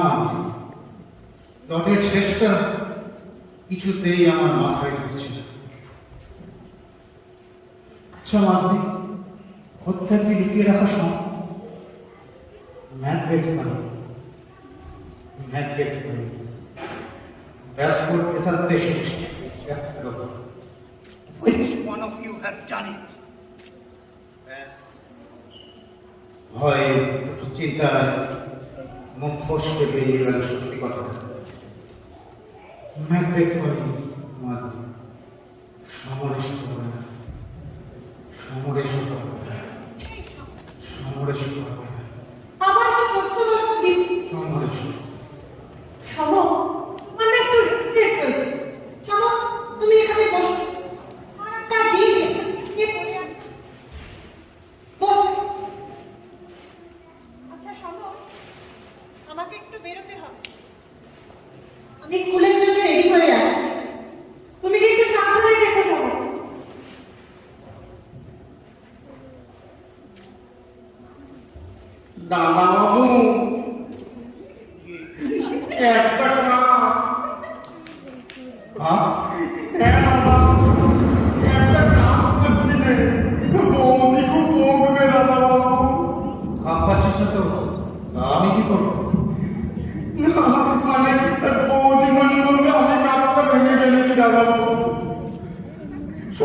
প্লটের শেষটা কিছুতেই আমার মাথায় ঢুকছে না। আচ্ছা মাধবী, হত্যা কি লুকিয়ে রাখা সম্ভব? ম্যাকবেথ পারি, ব্যাসবোর্ড প্রেতাত্মে এসেছে। Which one of you have done it? ভয় চিন্তায় মুখ ফসকে বেরিয়ে গেল সত্যি কথাটা। ম্যাকবেথ পারিনি মাধবী, সমরেশ পারবে না, সমরেশ পারবে না, সমরেশ পারবে না, আবার কি করছো বলো তো দিদি? সমরেশ। সম, মানে একটু রেস্ট করি। সম, তুমি এখানে বসো। আর একটা দিন কে পড়ে আছে? বল। আচ্ছা সম, আমাকে একটু বেরোতে হবে। আমি স্কুলের জন্য রেডি হয়ে আসছি। তুমি কিন্তু সাবধানে থেকো সম। দাদাবাবু, একটা কাপ। হ্যাঁ, হ্যাঁ দাদা, একটা কাপ দিলে বৌদি খুব বকবে দাদাবাবু। কাপ পাচ্ছিস না তো আমি কি করবো? মানে বৌদি মনে করবে আমি কাপটা ভেঙে ফেলেছি দাদাবাবু।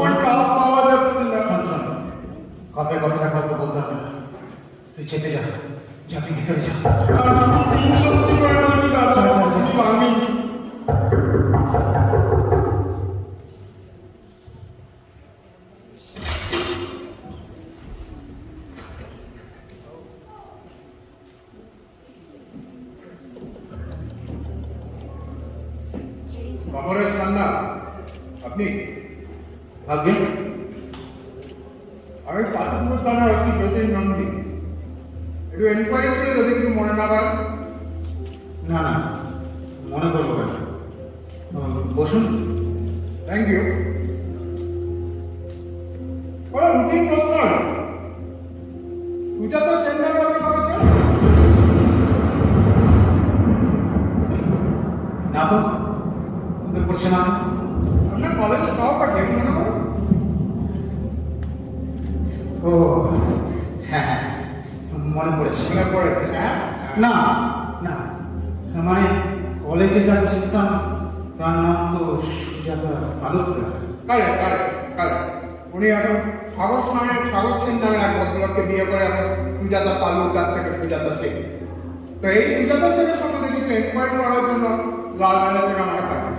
ওই কাপ পাওয়া যাচ্ছে না। শোন শোন, কাপের কথাটা গল্প বলতে হবে না। তুই চেপে যা, যা তুই ভিতরে যা। আর আমি 3 সত্যি করে বলছি দাদাবাবু, শুধু আমি। সমরেশ রান্না, আপনি? ভাগ্যে আমি পাতিপুর থানার আছি, যতীন নন্দী। একটু এনকোয়ারি করে যদি কিছু মনে না করেন। না না, মনে করবো কেন? বসুন। Thank you. ওরা রুটিন প্রশ্ন হলো, সুজাতা সেন নামে আপনি করেছেন? না তো, মনে পড়ছে না তো। আপনার কলেজের সহপাঠী, আমি মনে করেন? ও হ্যাঁ হ্যাঁ, মনে পড়েছে। মনে পড়েছে, হ্যাঁ? না না, মানে কলেজে যাকে শিখতাম তার নাম তো সুজাতা তালুকদার। কারে উনি এখন সাগর সেন নামে এক ভদ্রলোককে বিয়ে করে এখন সুজাতা তালুকদার থেকে সুজাতা সেন। তো এই সুজাতা সেনের সম্বন্ধে কিছু এনকোয়ারি করার জন্য লালবাজার থেকে আমার কাছে।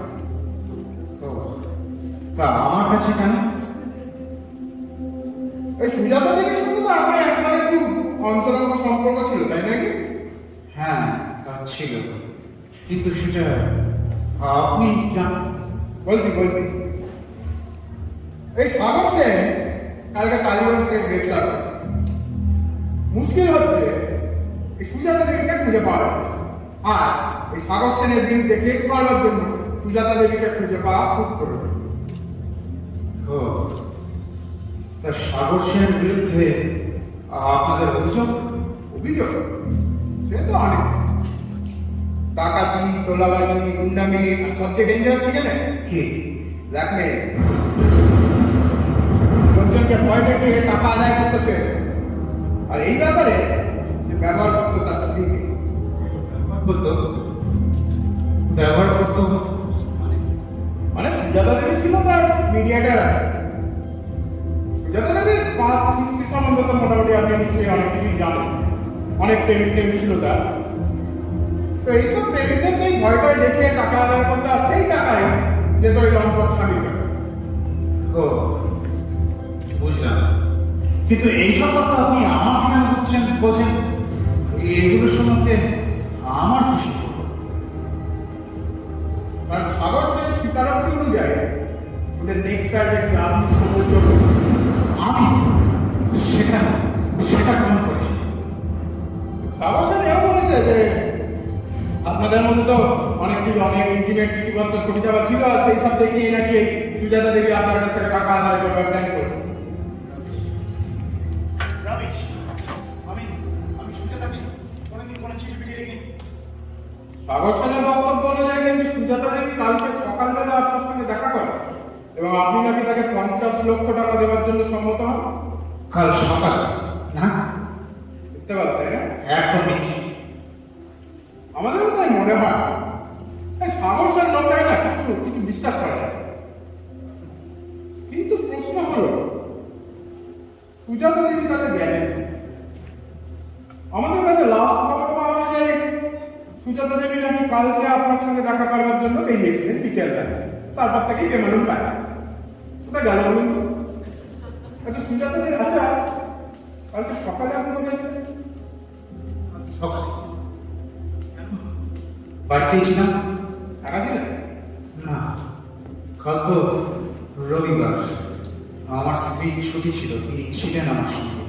ও, তা আমার কাছে কেন? এই সুজাতা দেবীর সঙ্গে তো আপনার একবারে খুব অন্তরঙ্গ সম্পর্ক ছিল, তাই নাকি? হ্যাঁ তা ছিল, কিন্তু সেটা আপনি জান। বলছি এই সাগর সেন কালকে কালীগঞ্জ থেকে গ্রেফতার হয়। মুশকিল হচ্ছে এই সুজাতা দেবীকে খুঁজে পাওয়া যাচ্ছে, আর এই সাগর সেনের বিরুদ্ধে কেস করবার জন্য সুজাতা দেবীকে খুঁজে পাওয়া খুব প্রয়োজন। ও, তা সাগর সেনের বিরুদ্ধে আপনাদের অভিযোগ? অভিযোগ সে তো অনেক, ডাকাতি, তোলাবাজি, গুন্ডামি, আর সবচেয়ে ডেঞ্জারাস কি জানেন? কি? ব্ল্যাকমেল। লোকজনকে ভয় দেখিয়ে টাকা আদায় করতেছে, আর এই ব্যাপারে যে ব্যবহার করতো তার স্ত্রীকে। ব্যবহার করতো মানে সুজাতা দেবী ছিল তার মিডিয়েটার। সুজাতা দেবীর পাঁচ হিস্ট্রি সম্বন্ধে তো মোটামুটি আপনি নিশ্চয়ই অনেক কিছুই জানেন। অনেক প্রেমিক ছিল তার। তো এইসব প্রেমিকদের সেই ভয়টায় দেখিয়ে টাকা আদায় করতে, আর সেই টাকায় যে তো ওই লম্পট স্বামীর কাছে। ও, বুঝলাম। কিন্তু এইসব কথা আপনি আমাকে কেন বলছেন? এগুলো সম্বন্ধে আমার কি সম্পর্ক? কারণ সাগর সেনের স্বীকারোক্তি অনুযায়ী ওদের নেক্সট টার্গেট আপনি সৌন্দর্য। আমি সেটা কেমন করে? সাগর সেন এও বলেছে যে আপনাদের মধ্যে তো অনেক ইন্টিমেট চিঠিপত্র ছবি চাপা ছিল, আর সেই সব দেখিয়ে নাকি এই সুজাতা দেবী আপনার কাছ থেকে টাকা আদায় করবার প্ল্যান করেছে। রমেশ, আমি সুজাতাকে কোনোদিন কোনো চিঠি ফিটিয়ে লিখিনি। সাগর সেনের বক্তব্য অনুযায়ী কিন্তু সুজাতা দেবী কালকে সকালবেলা আপনার সঙ্গে দেখা করে এবং আপনি নাকি তাকে 50 লক্ষ টাকা দেওয়ার জন্য সম্মত হন। কাল সকালে না, বুঝতে পারো তাই না? একদম মিথ্যে। আমাদেরও তাই মনে হয়। এই সাগর সেন লোকটাকে না কিছু কিছু বিশ্বাস করা যায়। কিন্তু প্রশ্ন হলো সুজাতা দেবী তাকে গেলেন। আমাদের কাছে লাস্ট খবর পাওয়া অনুযায়ী সুজাতা দেবী নাকি কালকে আপনার সঙ্গে দেখা করবার জন্য বেরিয়েছিলেন বিকেলবেলা, তারপর থেকেই বেমালুম পায় কোথায় গেল বলুন তো? আচ্ছা সুজাতা দেবী, আচ্ছা কালকে সকালে আপনি কোথায় ছিলেন? সকালে বাড়িতেই ছিলাম। একা ছিলেন? না, কাল তো রবিবার, আমার স্ত্রীর ছুটি ছিল, তিনি ছিলেন আমার সঙ্গে।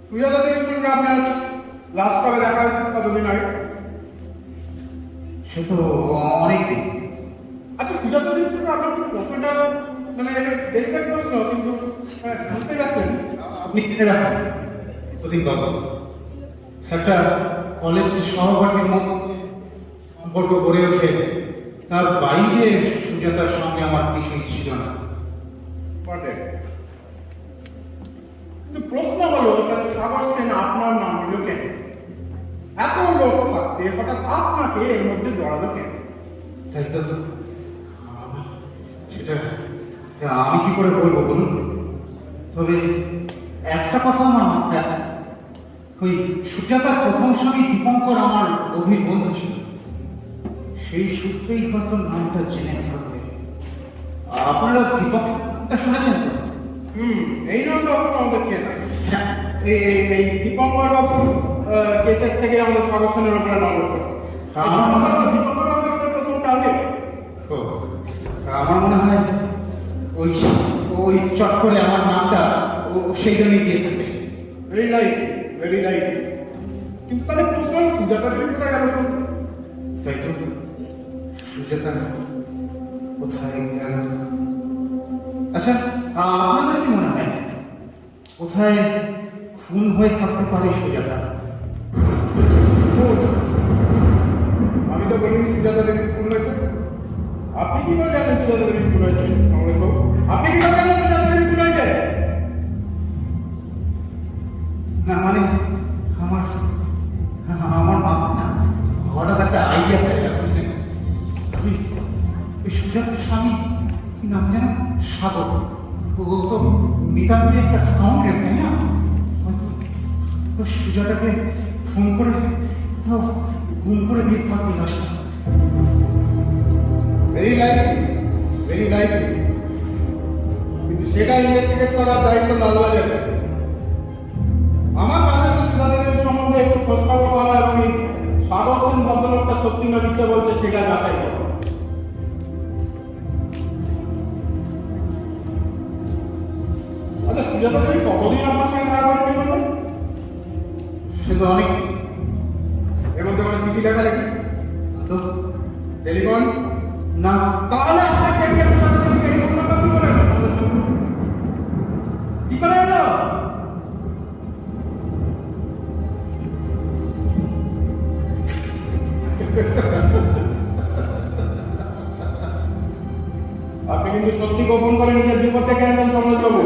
সুজাতা দেবীর সঙ্গে আপনার লাস্ট কবে দেখা হয়েছে, কতদিন আগে? সে তো অনেকদিন। আচ্ছা সুজাতা দেবীর সঙ্গে আপনার কি প্রশ্নটা মানে ডেলিকেট প্রশ্ন, কিন্তু বুঝতে পারছেন আপনি কিনে রাখেন প্রতিদিন বাবু, একটা কলেজ সহপাঠীর মধ্যে সম্পর্ক গড়ে ওঠে, তার বাইরে সুজাতার সঙ্গে আমার কিছুই ছিল না। বটে। কিন্তু প্রশ্ন হলো তাহলে সাগর সেন আপনার নাম নিল কেন? এত লোক থাকতে হঠাৎ আপনাকে এর মধ্যে জড়ালো কেন? তাই তো সেটা আমি কি করে বলবো বলুন। তবে একটা কথা আমার মাথায়, ওই সুজাতার প্রথম স্বামী দীপঙ্কর আমার গভীর বন্ধু ছিল, সেই সূত্রেই হয়তো নামটা জেনে থাকবে। আপনারা দীপঙ্করটা শুনেছেন তো? এই নামটা অবশ্য আমাদের চেনা। এই দীপঙ্কর বাবু কেসের থেকে আমাদের সাগর সেনের উপরে নজর করে। দীপঙ্কর বাবু আমাদের প্রথম টার্গেট। ও, আমার মনে হয় ওই ওই চট করে আমার নামটা সেই জন্যই দিয়ে থাকবে। Very light, very light. কিন্তু তাহলে প্রশ্ন হলো সুজাতা দেবী কোথায় গেল? তাই তো, সুজাতা কোথায় গেল? আচ্ছা, আপনাদের কি মনে হয় কোথায় খুন হয়ে থাকতে পারে সুজাতা? আমি তো বলিনি সুজাতা দেবী খুন হয়েছে। আপনি কি করে জানেন সুজাতা দেবী খুন হয়েছে? কংগ্রেসবাবু, আপনি কি করে জানেন সুজাতা দেবী খুন হয়েছে? না মানে আমার আমার মাথা হঠাৎ একটা আইডিয়া হয়ে গেল, বুঝলেন? ওই সুজাতার স্বামী কি নাম যেন? সাগর। ও তো নিতান্তই একটা স্কাউন্ডার, তাই না? তো সুজাতাকে ফোন করে কোথাও গুম করে দিয়ে থাকবে লাশটা। Very light, very light. কিন্তু সেটা ইনভেস্টিগেট করার দায়িত্ব লালবাজার। আমার কাছে তো সুজাতা দেবীর সম্বন্ধে একটু খোঁজখবর করা এবং এই সাগর সেন ভদ্রলোকটা সত্যি না মিথ্যে বলছে সেটা যাচাই করা। আচ্ছা সুজাতা দেবী কতদিন আপনার সঙ্গে দেখা করেনি বলবেন? সে তো অনেক। এর মধ্যে আমার চিঠি লেখা লেখি, তো টেলিফোন। না, তাহলে আপনার সুজাতা দেবী টেলিফোন নাম্বার কি করে এলো? কি করে এলো? আপনি কিন্তু সত্যি গোপন করে নিজের বিপদ থেকে আনবেন সমাজবাবু।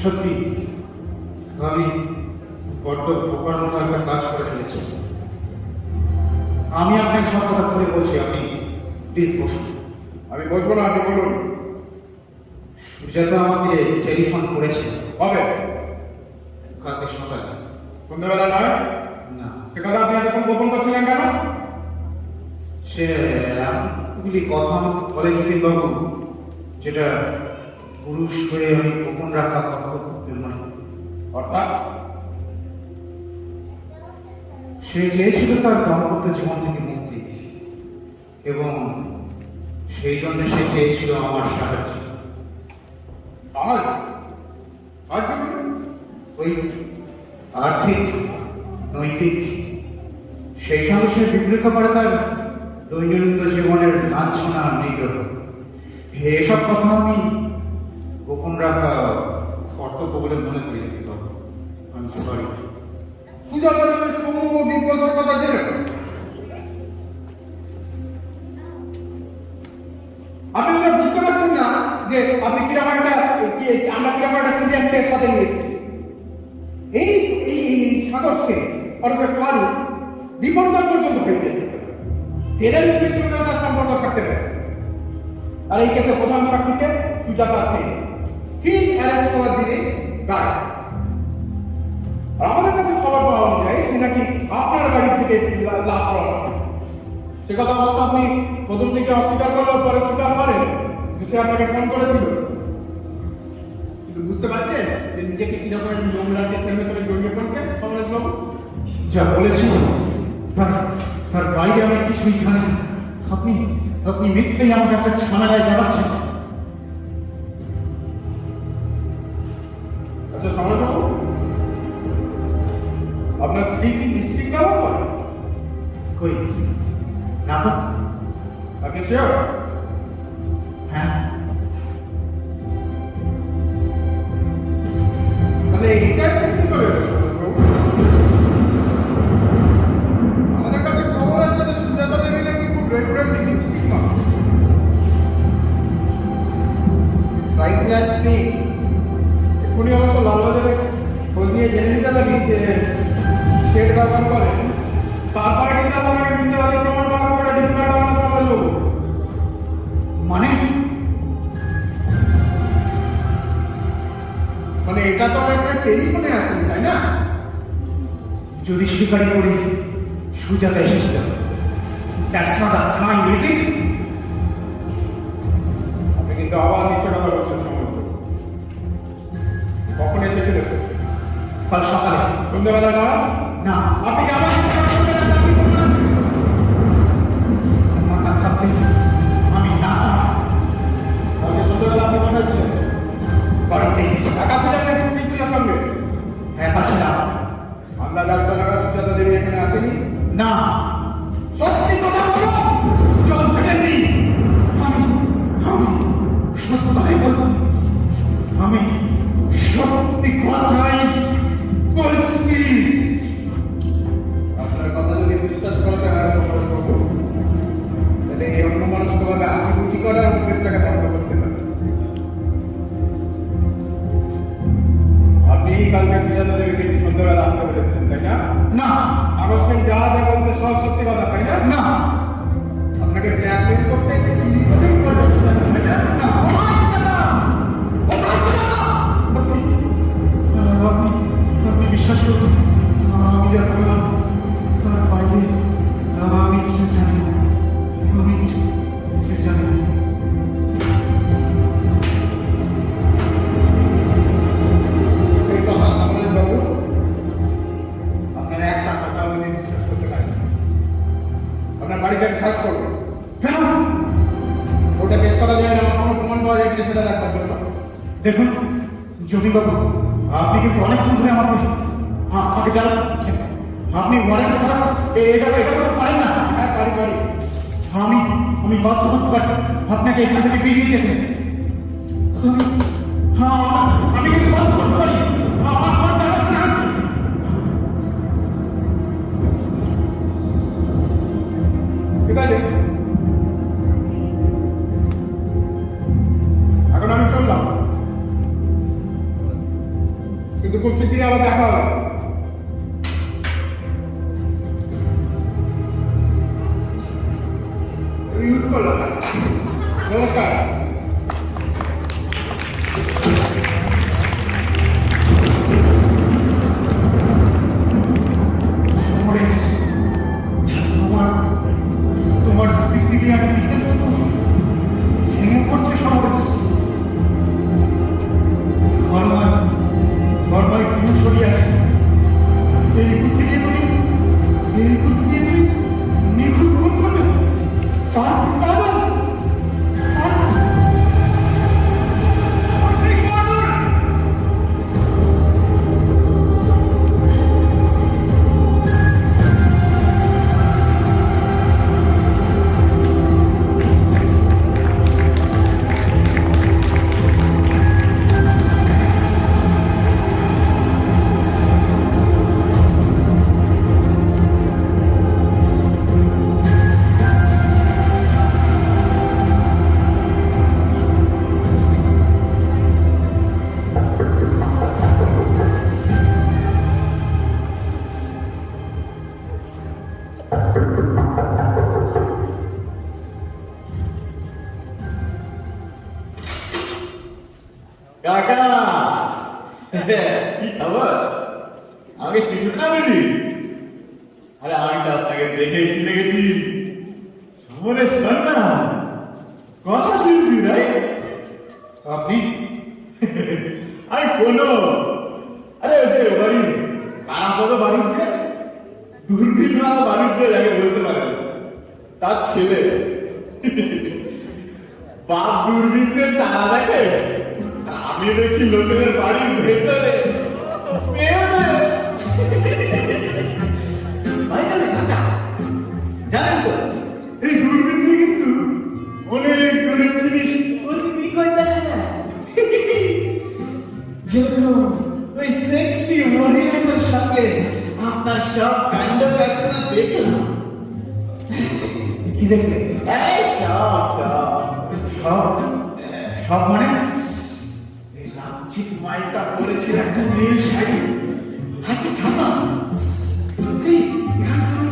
সত্যি আমি বড্ড বোকার মতো একটা কাজ করে ফেলেছি। আমি আপনাকে সব কথা খুলে বলছি, আপনি প্লিজ বসুন। আমি বসবো না, আপনি বলুন। সুজাতা আমাকে টেলিফোন করেছে হবে কালকে সকালে। সন্ধ্যাবেলা নয়? না, সে কথা আপনি এতক্ষণ গোপন করছিলেন কেন? সে এমনগুলি কথা আমাকে বলে যতীনবাবু, যেটা পুরুষ হয়ে আমি গোপন রাখা কর্তব্য নয়। অর্থাৎ সে চেয়েছিল তার দাম্পত্য জীবন থেকে মুক্তি, এবং সেই জন্য সে চেয়েছিল আমার সাহায্য। সাহায্য ওই আর্থিক, নৈতিক, সেই সঙ্গে সে বিবৃত করে তার দৈনন্দিন জীবনের লাঞ্ছনা, নিগ্রহ। এসব কথা আমি গোপন রাখা কর্তব্য বলে মনে করি বাবু। I am sorry. সুজাতা দেবীর সমূহ বিপদের কথা জেনে আপনি মনে হয় বুঝতে পারছেন না যে আপনি কিরকম একটা আমরা কিরকম একটা সিরিয়াস কেস হাতে নিয়েছি। এই এই এই সাগর সিং অর্থাৎ ফারুক বিপর্যয় পর্যন্ত হয়ে গেছে। টেরারিস্ট সঙ্গে তার সম্পর্ক থাকতে পারে। আর এই কেসে প্রধান সাক্ষীতে সুজাতা সিং ঠিক অ্যারেস্ট করার দিনে গাড়ি। আর আমাদের কাছে খবর পাওয়া অনুযায়ী সে নাকি আপনার গাড়ির দিকে লাশ করা হয়। সে কথা অবশ্য আপনি প্রথম দিকে অস্বীকার করলেও পরে স্বীকার করেন যে সে আপনাকে ফোন করেছিল। কিন্তু বুঝতে পারছেন যে নিজেকে কিরকম নোংরা কেসের ভেতরে জড়িয়ে পড়ছে সমরেশ বাবু? যা বলেছিল তার বাইরে আমি কিছুই জানি না। আপনি আপনি মিথ্যেই আমাকে একটা ঝামেলায় জানাচ্ছেন। আচ্ছা সমরেশ বাবু, আপনার স্ত্রী কি লিপস্টিক ব্যবহার করে? কই না তো। আপনি শিওর? হ্যাঁ। তাহলে এইটা কি করে আমাদের কাছে খবর আছে যে সুজাতা দেবী নাকি খুব রেগুলারলি লিপস্টিক মাখে। সাইকেল আসবে এক্ষুনি অবশ্য লালবাজারে খোঁজ নিয়ে জেনে নিতে পারি যে স্টেট ব্যবহার করে। তারপরে কিন্তু আমাকে মিথ্যাবাদী প্রমাণ করা করে ডিফারেন্ট আমার সমাজ লোক। মানে মানে এটা তো একটা টেলিফোনে আসেনি, তাই না? যদি স্বীকারই করি সুজাতা এসেছিল, that's not a crime, is it? আপনি কিন্তু আবার মিথ্যে কথা বলছেন সময়। কখন এসেছিল? কাল সকালে। সন্ধ্যেবেলা নয়? না, আপনি আবার মিথ্যে কথা বলছেন না, দাবি করুন না। আমার না থাকলে আমি না। কালকে সন্ধ্যেবেলা আপনি কোথায় ছিলেন? বাড়িতে একা ছিলেন নাকি পিস্তুলের সঙ্গে? একা ছিলাম। আন্দাজ আটটা নাগাদ সুজাতা দেবী এখানে আসেনি? না, সত্যি কথা বলো। জল ফেটেননি। আমি আমি সত্য কথাই বলছি। আমি সত্যি কথাই বলছি। আপনার কথা যদি বিশ্বাস করাতে হয় সমরেশ বাবু, তাহলে এই অন্য মানুষকে আপনি রুটি করার উদ্দেশ্যটাকে বন্ধ করতে পারেন। আপনি কালকে সুজাতা দেবীকে কি সন্ধ্যাবেলা আসতে বলেছিলেন, তাই না? না সাগর সিং যা যা বলছে সব সত্যি কথা, তাই না? না আপনাকে ব্ল্যাকমেল করতে এসে কি বিপদেই পড়লো সুজাতা, তাই না? না। আপনি আপনি আপনি বিশ্বাস করুন, আমি যা করলাম তার বাইরে আমি কিছু জানি না। আমি কিছু জানি না। এই কথা সমরেশ বাবু, আপনার একটা কথা আমি বিশ্বাস করতে পারি না। আপনার বাড়িটাকে সার্চ করবো। কেন? ওটা পেশ করা যায় না, আমার কোনো প্রমাণ পাওয়া যায় সেটা দেখার জন্য। দেখুন জ্যোতিবাবু, আপনি কিন্তু অনেকক্ষণ ধরে আমাকে যারা আপনি ওয়ারেন্ট ছাড়া এটা করতে পারেন না। হ্যাঁ পারি পারি। আমি বাধ্য হতে পারি আপনাকে এখান থেকে বেরিয়ে যেতে। আমি কিন্তু বাধ্য করতে পারি। আমার জানা না। ঠিক আছে, এখন আমি চললাম, কিন্তু খুব শীঘ্রই আবার দেখা হবে। ইউজ করলাম। নমস্কার। সমরেশ, তোমার স্ত্রী আমি ডিফেন্স ভেঙে পড়ছে। সমরেশ, ঘরময় ঘুম ছড়িয়ে আছে। কাকা কি খবর? আমাকে চিনুন না বুঝি? আরে আমি তো আপনাকে দেখেই চিনে গেছি। সমরেশ সন্না কথা শুনছি রাই? আপনি আমি কোনো আরে ওই যে বাড়ি কারাপদ বাণিজ্যে দূরবীন বাণিজ্য যাকে বলতে পারেন তার ছেলে বাপ দূরবীনের তারা দেখে আর আমি দেখি লোকেদের বাড়ির ভেতরে ভাই তাহলে কাকা জানেন তো এই দূরবীন দিয়ে কিন্তু অনেক দূরের জিনিস অতি নিকট দেখা যায়। যেরকম ওই সেক্সি মহিলাটার সঙ্গে আপনার সব কাণ্ড কারখানা দেখলাম। কি দেখলেন? এই সব সব সব সব মানে এই লাচ্ছিক মাইটা পরেছিল একটা নীল শাড়ি হাতে ছাতা। এই এখানকার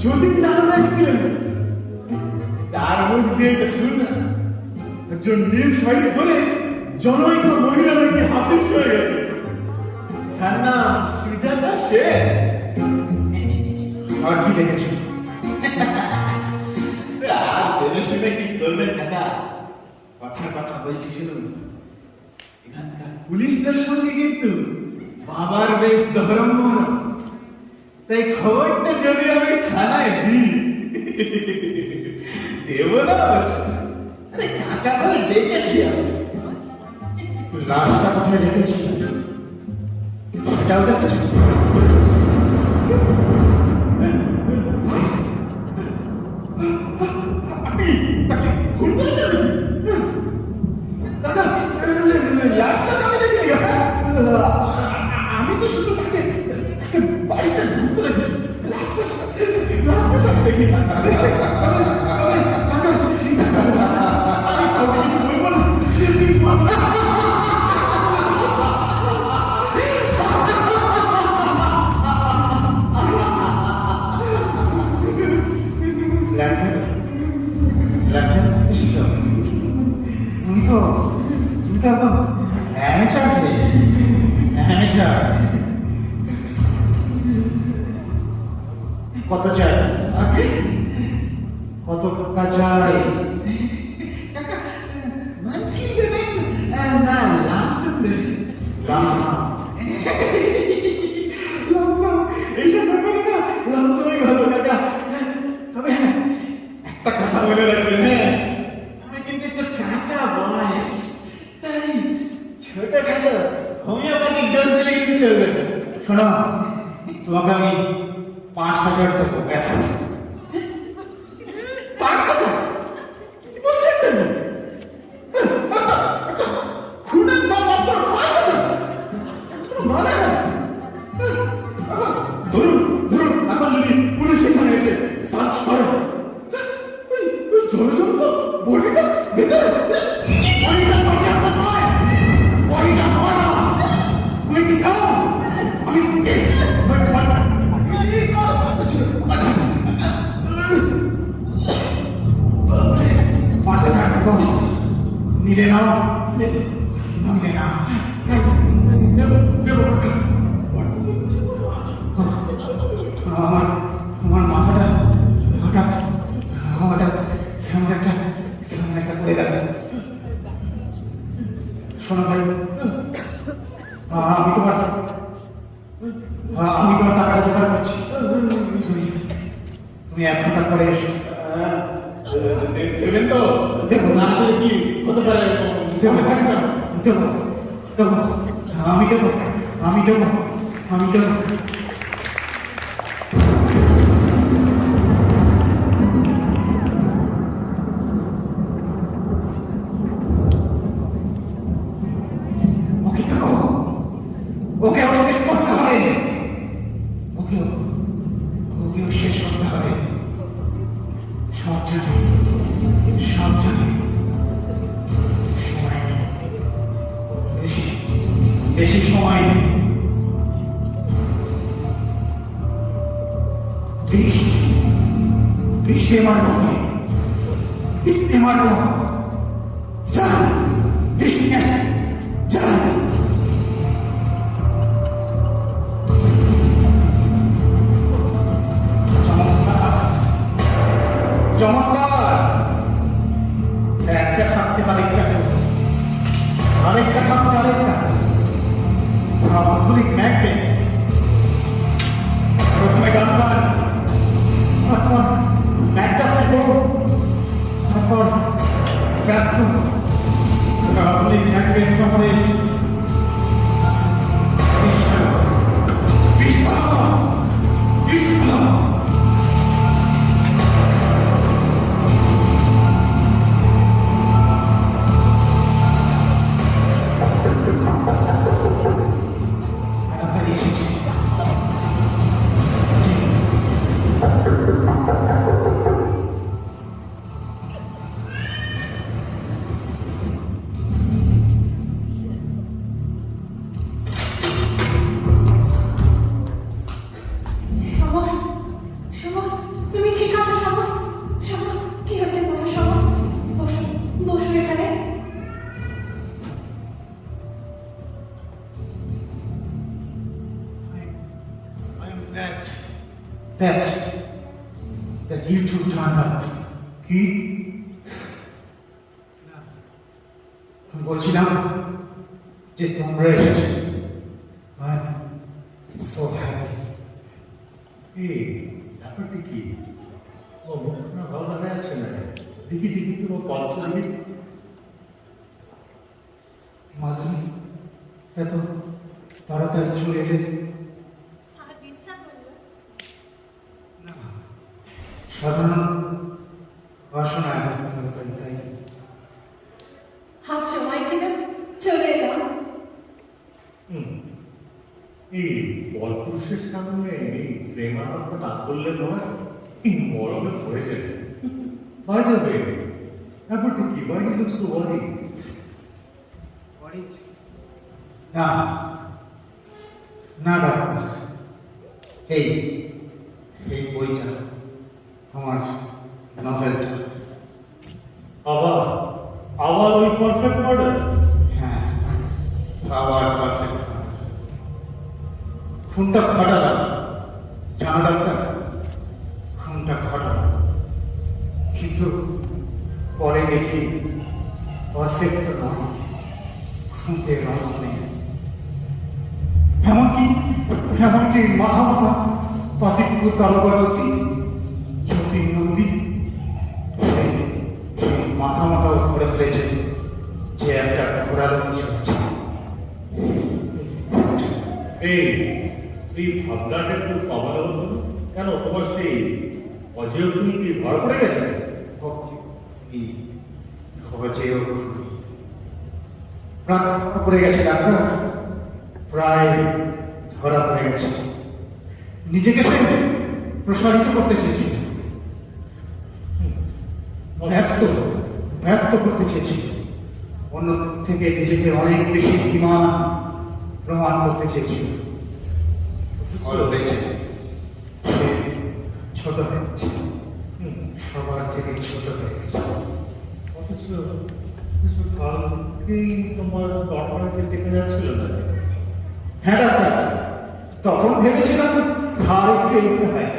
যতীন দাদা এসেছিলেন, তার মুখ দিয়ে তো শুনলাম একজন নীল শাড়ি পরে জনৈক মহিলা নাকি হাফিজ হয়ে গেছে। তার নাম সুজাতা সেন। আর কি দেখেছো? আর জেনে শুনে কি করবেন কাকা? কথার কথা বলছি শুনুন, এখানকার পুলিশদের সঙ্গে কিন্তু বাবার বেশ ধরম মহরম। তাই খবরটা যদি আমি থানায় দিই দেব না অবশ্য। আরে কাকা বলে ডেকেছি আমি। লাশটা কোথায় রেখেছি সেটাও দেখেছো? আমি তাকে খুন করেছি নাকি? দাদা লাশটা আমি দেখিনি। আমি তো শুধু তাকে তাকে বাড়িতে ঢুকতে দেখেছি। লাশটা আমি দেখিনি। কাকা চিন্তা করো না, আমি কাউকে কিছু বলবো না। প্লিজ বাবা। তুমি তো একদম অ্যামেচার অ্যামেচার। কত চাই? কত টাকা চাই? মানছি দেবেন না লামসাম দেবেন? লামসাম? লামসাম এইসব ব্যাপারে না লামসামই ভালো কাকা। তবে হ্যাঁ একটা কথা মনে রাখবেন, হ্যাঁ আমার কিন্তু একটু কাঁচা বয়স, তাই ছোটখাটো হোমিওপ্যাথিক ডোজ দিলে কিন্তু চলবে না। শোনো, তোমাকে আমি 5,000 দেবো, ব্যাস। 5,000? কি বলছেন তুমি? খুনের দাম মাত্র 5,000? কোনো মানে না। ধরুন ধরুন এখন যদি পুলিশ এখানে এসে সার্চ করে ওই জলজন্ত বডিটা ভেতরে বড়িটা নয়, বড়িটা নয়, তুমি কি খাও? আমি 5,000 টাকা নিলে নাও, নিলে না। আমার মাথাটা হঠাৎ হঠাৎ কেমন একটা করে গেল। শোনো ভাই, আমি তোমার টাকাটা জোগাড় করছি। তুমি 1 ঘন্টা পরে এসো। দেবেন তো? দেবো না হলে কি হতে পারে? দেবো থাকতাম। দেবো দেবো আমি দেবো আমি দেবো আমি দেবো। ওকে দেবো, ওকে করতে হবে, ওকেও শেষ করতে হবে। সব জানে সময় নেই, বেশি সময় নেই। বিষ দিয়ে মারবো, বিষ দিয়ে মারবো। যা বিষ নিয়ে যা। আরেকটা থাকবে, আরেকটা আধুনিক ম্যাকবেথ। প্রথমে গান গান, তারপর ম্যাকডাফের বউ, তারপর ব্যস্ত আধুনিক ম্যাকবেথ শহরে তাড়াতাড়ি এসেছে। সমর, সমর, তুমি ঠিক আছো সমর? সমর, কি হয়েছে তোমার সমর? বসো, বসো এখানে। I am that you two turned up. কি? আমি বলছিলাম যে তোমরা এসেছো। I'm so happy. এই ব্যাপারটা কি? ও মুখটা ভালো দেখা যাচ্ছে না। দেখি দেখি তোমার পালস দেখি। মাধুরী, এত তাড়াতাড়ি চলে এলে। না, সাধারণ বাসনা এত তাড়াতাড়ি, তাই হাফ সময় ছিল, চলে এলাম। এই পরপুরুষের সামনে এই প্রেমানন্দ না করলে নয়, এই মরমে পড়ে যাবে। বাই দ্য ওয়ে, ব্যাপারটা কি? Why do you look so worried? না না ডাক্তার, এই এই বইটা আমার নভেলটা। আবার আবার ওই পারফেক্ট মডেল? হ্যাঁ, আবার পারফেক্ট। ফোনটা ফাটালাম, জানো ডাক্তার, ফোনটা ফাটালাম, কিন্তু পরে দেখি পারফেক্ট তো নয়, খুঁতে রঙ নেই। এমনকি মাথা মাথা পাতিপুকুর তালুকারস্তি যতীন নন্দী সেই মাথা মাথাও ধরে ফেলেছে যে একটা ঘোড়ার কিছু আছে। এই এই ভাবনাটা একটু কমানো হতো না? কেন তোমার সেই অজয় খুনি কি ধরা পড়ে গেছে? প্রাণ পড়ে গেছে ডাক্তার, প্রায় ধরা পড়ে গেছে। নিজেকে সে প্রসারিত করতে চেয়েছিল, ব্যক্ত করতে চেয়েছিল, অন্য থেকে নিজেকে অনেক বেশি ধীমান প্রমাণ করতে চেয়েছিল। ফল হয়েছে, সে ছোট হয়ে গেছে, সবার থেকে ছোট হয়ে গেছে। অথচ কালকেই তোমার ডক্টরকে দেখে যাচ্ছিল না? হ্যাঁ ডাক্তার, তখন ভেবেছিলাম ঘাড় একটু এগোতে হয়,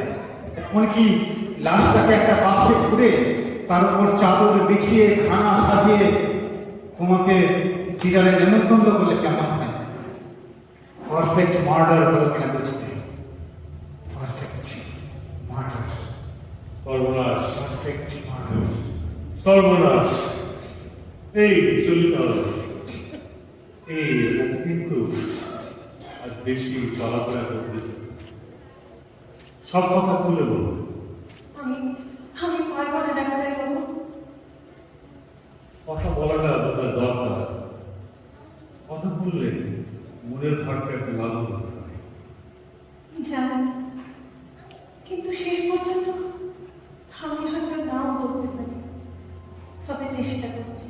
এমনকি লাশটাকে একটা বাক্সে ভরে তার উপর চাদর বিছিয়ে খানা সাজিয়ে তোমাকে চিরালে নেমন্তন্ন করলে কেমন হয়? পারফেক্ট মার্ডার হলো কিনা বুঝতে। পারফেক্ট মার্ডার, সর্বনাশ, পারফেক্ট মার্ডার। সর্বনাশ। এই চলিত হবে। এই ও কিন্তু আজ বেশি চলাফেরা করতে সব কথা খুলে বলবো। আমি আমি পারবো না ডাক্তার বাবু। কথা বলাটা বোধহয় দরকার। কথা বললে মনের ভারটা একটু লাঘব হতে পারে। জানি, কিন্তু শেষ পর্যন্ত আমি হয়তো নাও বলতে পারি, তবে চেষ্টা করছি।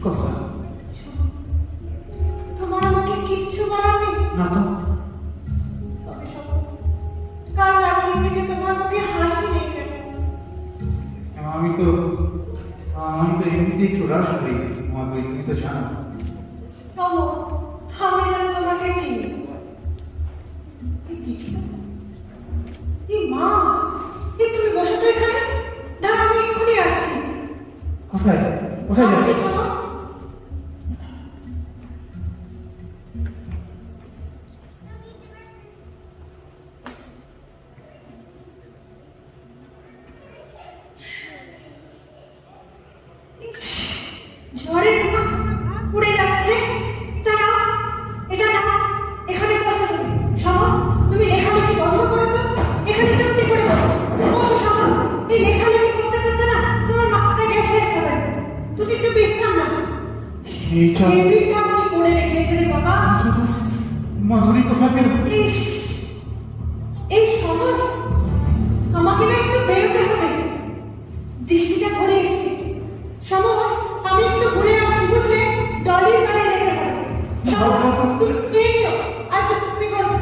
কথা তোমার আমাকে কিচ্ছু বলার নেই? না তো তবে শোনো, কাল রাত্রি থেকে তোমার মুখে হাসি নেই কেন? আমি তো এমনিতে একটু রাস করি মহাবীর, তুমি তো জানো। শোনো, আমি যেন তোমাকে চিনি। এই মা, এই তুমি বসে তো এখানে, দাঁড়া আমি এক্ষুনি আসছি। কোথায় কোথায় আসছি, যাবে? শোনো। ঝড়ে তোমার উড়ে যাচ্ছে, এটা না, এখানে বসো তুমি। শোনো, তুমি লেখালেখি বন্ধ করে তো, এখানে চুপটি করে বসো। বসো শোনো, এই লেখালেখি করতে করতে না তোমার মাথাটা গেছে একেবারে। তুমি একটু বিশ্রাম নাও। এইটা টেবিলটা কি করে রেখেছে রে বাবা? মাধুরী কোথায় পেল? ইস, এই শোনো, আমাকে না একটু বেরোতে হবে, দৃষ্টিটা ধরে এসছি। শোনো, আমি একটু ঘুরে আসছি, বুঝলে? ডলির বাড়ি যেতে হবে। শোনো, তুমি পেয়ে নিও, আর চুক্তি করো।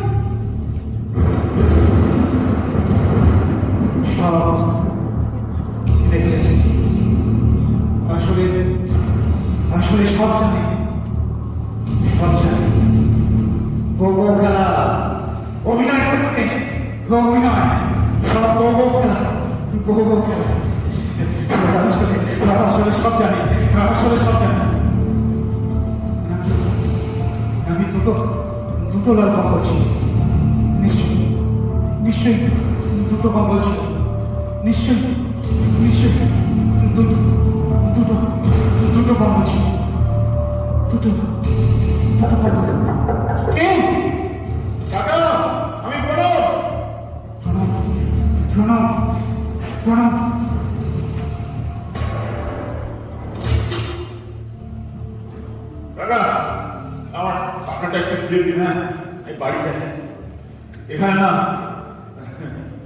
সব কিনে ফেলেছে। আসলে আসলে সব জানে, সব জানে। বউ খেলা, অভিনয় করতে, অভিনয়, সব বউ খেলা, বউ খেলা। আসলে সব জানে, আসলে সব জানে। আমি দুটো লাল কম্বল ছিল, নিশ্চয়ই দুটো কম্বল ছিল, নিশ্চয়ই দুটো কম্বল ছিল, দুটো কম্বল। কাকা, আমি প্রণব। প্রণব। কাকা, আমার টাকাটা একটু দিয়ে দিন। হ্যাঁ, আমি বাড়ি যাই। এখানে না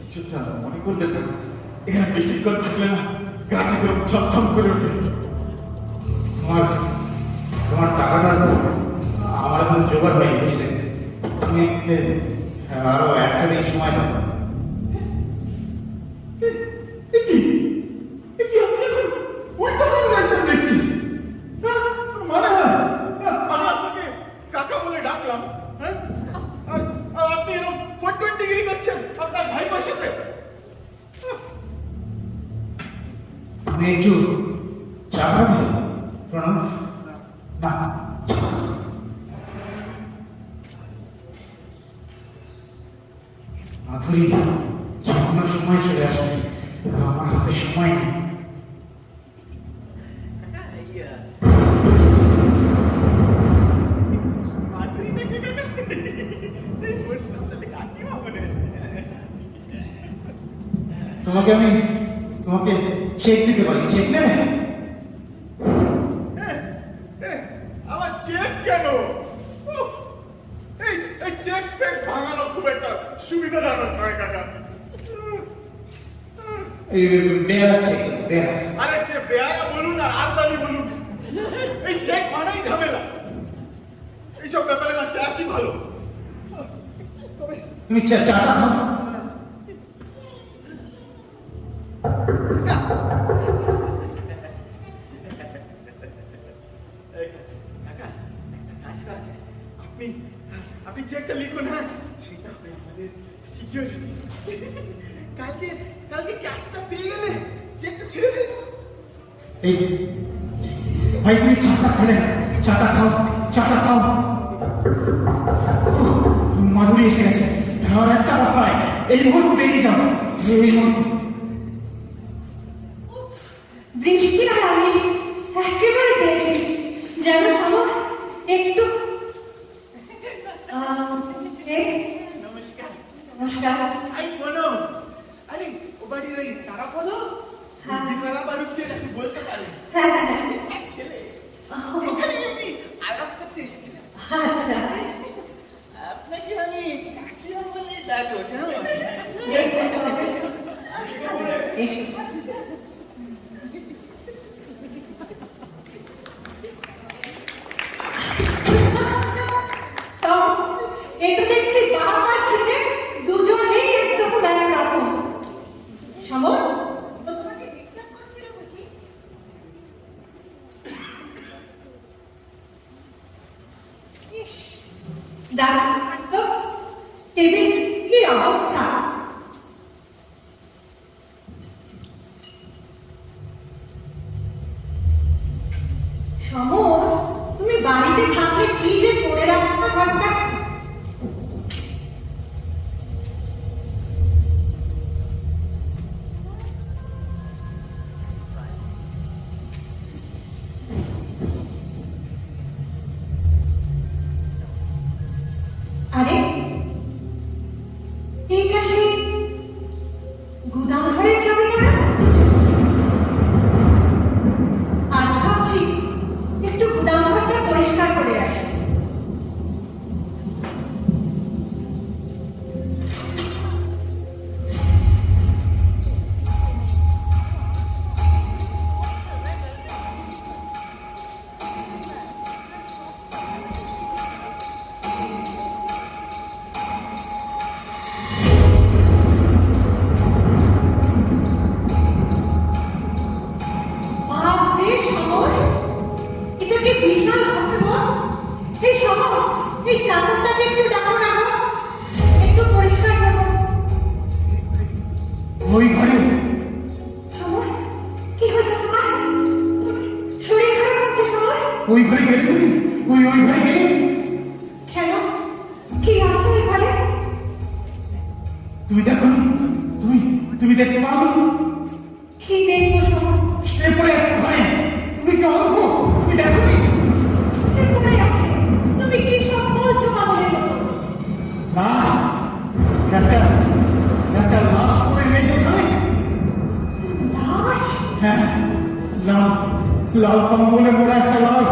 কিছুটা মনে করলে তো, এখানে বেশিক্ষণ থাকলে না গা থেকে ছমছম করে ওঠে। তোমার টাকাটা আমার এখন জোগাড় হয়নি, বুঝলে? তুমি আরো একটা দিন সময় দাও। কাকা বলে ডাকলাম, হ্যাঁ? আর আপনি এরকম 420 করছেন আপনার ভাইপোর সাথে। তুমি একটু চা খাবে প্রণব? না, মাধুরী যে কোনো সময় চলে আসবে, আমার হাতে সময় নেই। তোমাকে চেক দিতে পারি, চেক নেবে? আমার চেক কেন? উফ, এই চেক ফেক ভাঙানো খুব একটা সুবিধাজনক নয় কাকা। এই বেয়ার চেক, বেয়ার। আরে সে বেয়ারা বলুন আর আরদালি বলুন, এই চেক মানেই ঝামেলা। এইসব ব্যাপারে না ক্যাশই ভালো। তবে তুমি চাটা খাও। আপনি চেকটা লিখুন। হ্যাঁ, সেটা হবে আমাদের সিকিউরিটি। কালকে ক্যাশটা পেয়ে গেলে চেকটা ছেড়ে দেব। এই ভাই, তুমি চাটা খেলে না, চাটা খাও। মাধুরী এসে গেছে, আর একটা ব্যাপার, এই মুহূর্তে বেরিয়ে যাও, এই মুহূর্তে। বৃষ্টি আর আমি একেবারে দেখি যেন শোনো একটু নমস্কার। আমি প্রণব। আরে ও বাড়ির ওই তারা বলো, হ্যাঁ। বিমলা বাড়িতে বলতে পারে হ্যাঁ, ছেলে এখানে এমনি আলাপ করতে এসেছিলাম। আচ্ছা, আপনাকে আমি কাকিয়া বলে ডাকো, কেমন? এসো। এই তো দেখছি বাপ আর ছেলে দুজনেই একরকম একরকম। সমর, তো তোমাকে ডিস্টার্ব করছিল বুঝি? ইস, দারুণ তো টেবিল কি অবস্থা। সমর, তুমি বাড়িতে থাকলে কি যে করে রাখতে ঘরটা। আরে এইটা সেই গুদাম ঘরের চাবিটা না? আজ ভাবছি একটু গুদাম ঘরটা পরিষ্কার করে আসি। বাপরে সমর, এটা কি বিশাল ঘটনা। এই সমর, এই চাদরটাকে একটু ডাকো না গো, একটু পরিষ্কার করো। ওই ঘরে সমর, কি হয়েছে তোমার? শরীর খারাপ হচ্ছে সমর? ওই ঘরে গেলে তুমি ওই ঘরে গেলে কেন, কি আছে ওই ঘরে? তুমি দেখো নি? তুমি দেখতে পারো না? কি দেখবো সমর? এরপরে ঘরে তুমি কি অন্ধ? তুমি দেখো নি? এ পড়ে আছে, তুমি কি সব বলছো পাগলের মতো? লাশ, একটা লাশ পড়ে নেই ওখানে? দাস, হ্যাঁ, লাল কম্বলে মোড়া একটা লাশ।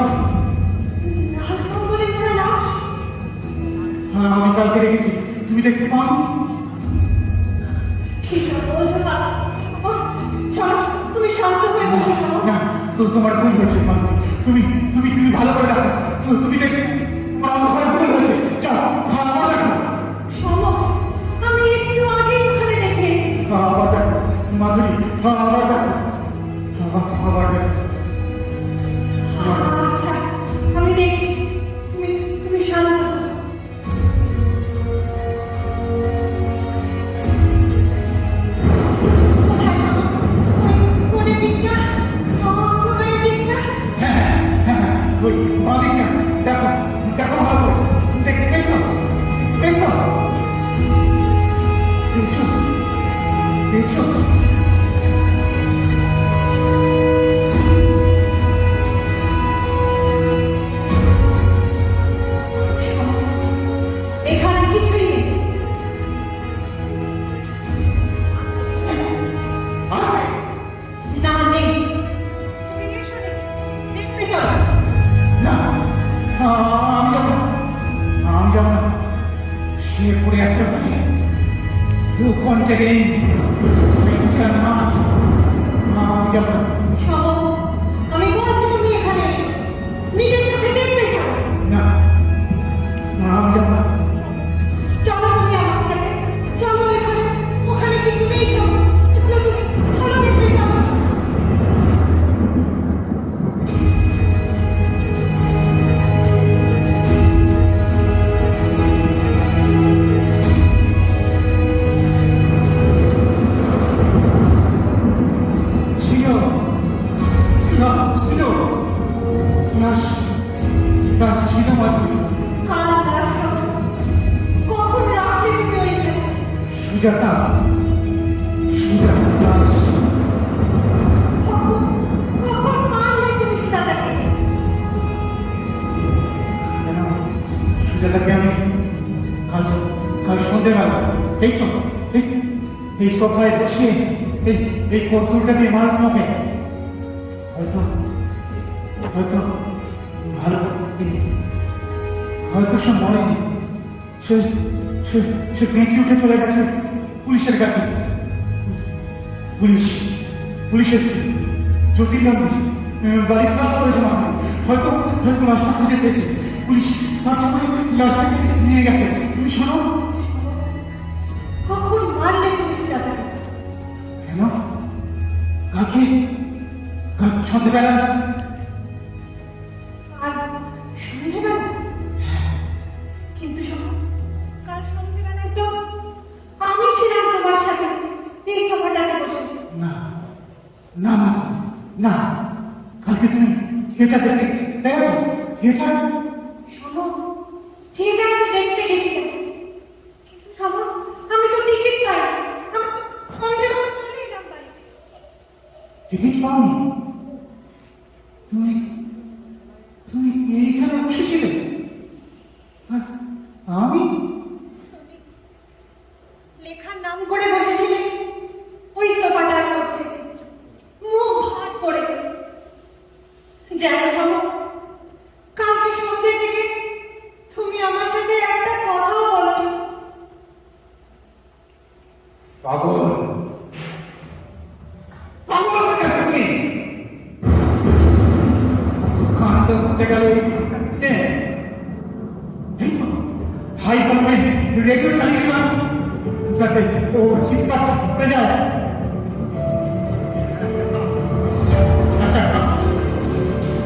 লাল কম্বলে মোড়া লাশ। হ্যাঁ, আমি কালকে দেখেছি, তুমি দেখতে পাও? কি সব বলছো মা? চলো, তুমি শান্ত হয়ে বসো সমর। না, তোমার ভুল হয়েছে মা। তুমি ভালো করে দেখো। তুমি দেখে আমার ভুল হয়েছে। চল, আবার দেখো। সমর, আমি একটু আগেই ওখানে দেখে এসেছি। আবার দেখো মাধুরী, আবার দেখো। আবার দেখো। আচ্ছা, আমি দেখছি। তুমি শান্ত হও। কোথায় সমর? ওই কোণের দিকটা, অন্ধকারের দিকটা। ওই বাদিকটা দেখো, ভালো করে। দেখতে পেয়েছো? পেয়েছো? এখানে কিছুই নেই। না, নেই। তুমি এসো দেখতে চলো। না, আমি যাব না। সে পড়ে আসতে পারে। You want again? Winter not. আমি যাব না। সমর, আমি বলছি তুমি এখানে এসো, নিজের চোখে দেখতে চাও। না, আমি যাব না। চলো তুমি আমার সাথে, চলো এখানে, ওখানে কিছু নেই সমর। চলো তুমি, চলো দেখতে যাও। ছিল লাশ ছিল মাধুরী। কাল রাত সমর, কখন রাত্রে তুমি ওইখানে? সুজাতা লাশ। কখন মারলে তুমি সুজাতাকে? কেন সুজাতাকে আমি কাল সন্ধ্যেবেলা এই সোফায় বসে এই কর্তুলটা দিয়ে মারার মুখে হয়তো ভালো দিদি, হয়তো সে মরেনি। সে বেঁচে উঠে চলে গেছে পুলিশের কাছে। পুলিশের জ্যোতির্নন্দী বাড়ি সার্চ করেছে মা। হয়তো লাশটা খুঁজে পেয়েছে। পুলিশ সার্চ করে লাশটাকে নিয়ে গেছে। তুমি শোনো। কখন মারলে তুমি সুজাতাকে? কেন? কাকে? কাল সন্ধ্যেবেলা? আর সন্ধ্যেবেলা? কিন্তু শোনো, কাল সন্ধ্যেবেলায় তো আমি ছিলাম তোমার সাথে এই সোফাটাতে বসে। না না না না, কালকে তুমি থিয়েটার দেখতে দেখো। থিয়েটার? শোনো, থিয়েটার আমি দেখতে গেছিলাম, কিন্তু শোনো, আমি তো টিকিট পাই। আমি তো চলে এলাম বাড়ি। টিকিট পাওনি? তুমি তুমি এইখানে বসেছিলে? আর আমি? লেখার নাম করে বসেছিলে ওই সোফাটার মধ্যে, মুখ ভার করে। যেন শোনো, কালকে সন্ধ্যের দিকে তুমি আমার সাথে একটা কথাও বলোনি। পাগল পাগল তুমি! কত কাণ্ড ঘটে গেল এই ঘটনাটিতে। এই তো হাই পাম্পে রেডিও চালিয়েছিলাম, যাতে ও চিৎকার করে যায়।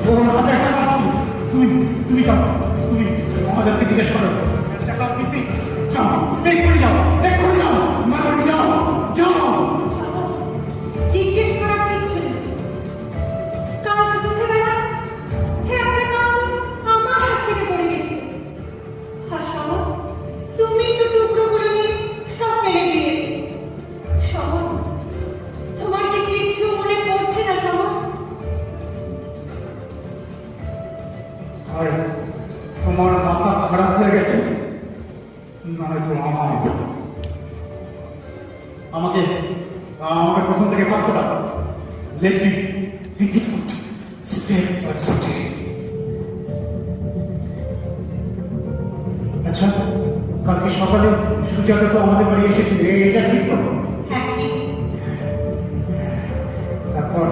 ওর হাতে একটা কাজ। তুমি তুমি যাও, তুমি মহাদেবকে জিজ্ঞেস করো। একটা কাজ মিসিং। যাও, এক্ষুনি যাও, এক্ষুনি যাও, মাথায় যাও, যাও। জিজ্ঞেস করার কিচ্ছু নেই। কাল সন্ধ্যেবেলা একটা কাণ্ড আমার হাত থেকে পড়ে গেছিল। আর শোনো, তুমি তো টুকরোগুলো নিয়ে সব ফেলে দিয়ে। শোনো, তোমার কি কিচ্ছু মনে পড়ছে না? শোনো, হয় তোমার মাথা খারাপ হয়ে গেছে, নয়তো আমাকে আমাকে প্রথম থেকে ভাবতে দাও। Let me think it out step by step. আচ্ছা, কালকে সকালে সুজাতা তো আমাদের বাড়ি এসেছিল, এটা ঠিক তো? হ্যাঁ ঠিক। তারপর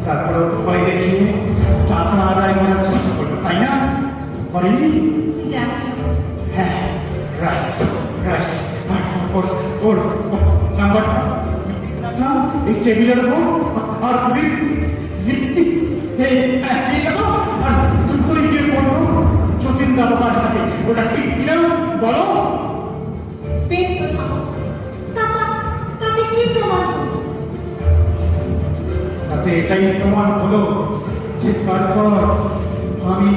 তারপরে ভয় দেখিয়ে টাকা আদায় করার চেষ্টা করলো, তাই না? করেনি? জানি শোনো, হ্যাঁ, রাইট রাইট। আর তারপর ওর নাম্বারটা এই টেবিলের উপর, আর আর দুপুরে গিয়ে বললো যতীন দা বাবার হাতে। ওটা ঠিক কিনা বলো? বেশ তো শোনো, তাতে কি প্রমাণ হলো? তাতে এটাই প্রমাণ হলো যে তারপর আমি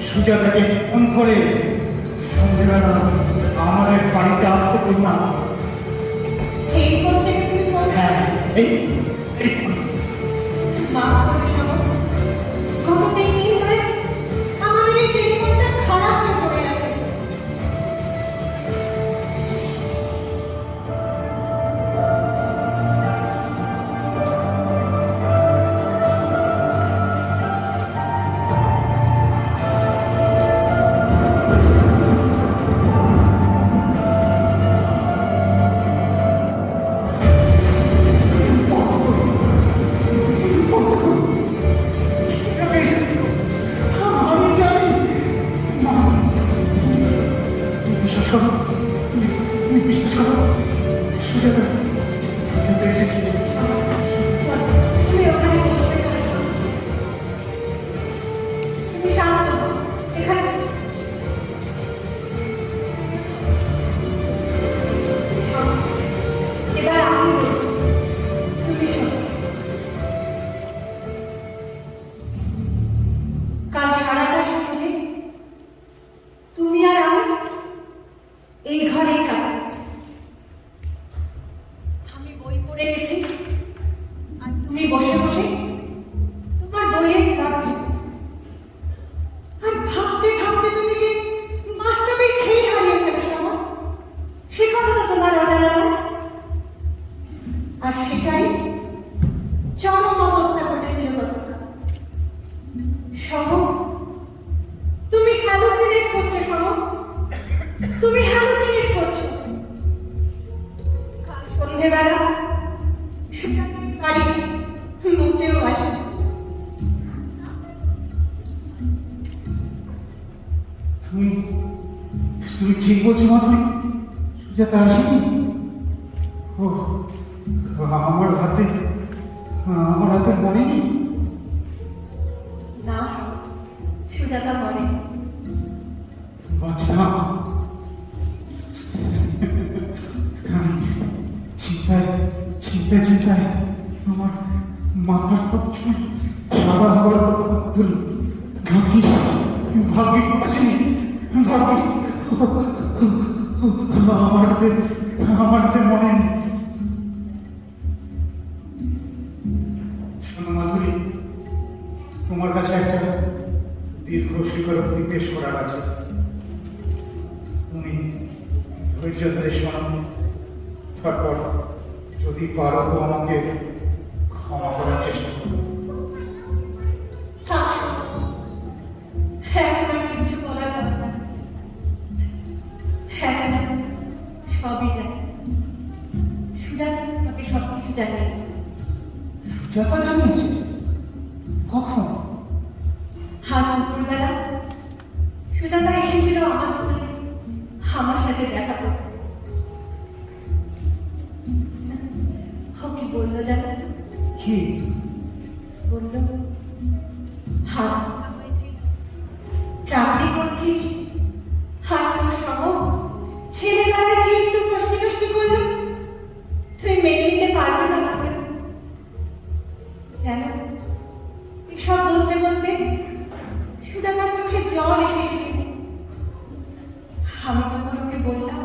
সুজাতাকে ফোন করে সন্ধ্যেবেলা আমাদের বাড়িতে আসতে বললাম। এই ফোন থেকে তুমি বলছো? হ্যাঁ, এই এই মাফ করে শোনো, গত 3 দিন ধরে আমাদের এই টেলিফোনটা খারাপ হয়ে পড়ে আছে। impossible. তুমি তুমি ঠিক বলছো মাধুরী? সুজাতা আসেনি? ও আমার হাতে মনে নেই। না, সুজাতা মরে। বাঁচলাম। আমি চিন্তায় আমার মাথার সবসময় সাদা হওয়ার তুল ভাগ্যিস আসেনি। ভাগ্যিস আমার হাতে মনে নেই। শোনো মাধুরী, তোমার কাছে একটা দীর্ঘ স্বীকারোক্তি পেশ করার আছে। তুমি ধৈর্য ধরে শোনো, তারপর যদি পারো তো আমাকে ক্ষমা করার চেষ্টা করো। থাক শোনো, এখন আর কিচ্ছু বলার দরকার নেই। এখন আমি সবই জানি। সুজাতা আমাকে সবকিছু জানিয়েছে। সুজাতা জানিয়েছে? কখন? আজ দুপুরবেলা সুজাতা এসেছিল আমার স্কুলে আমার সাথে দেখা করতে। ও কি বললো জানো? কি বললো, হাত চাকরি করছিস, হাত তোর সহ ছেলেবেলায় কি একটু কষ্টি কষ্টি করলো, তুই মেনে নিতে পারবি না আমাকে? জানো, এসব বলতে বলতে সুজাতার চোখে জল এসে গেছে। আমি তখন ওকে বললাম,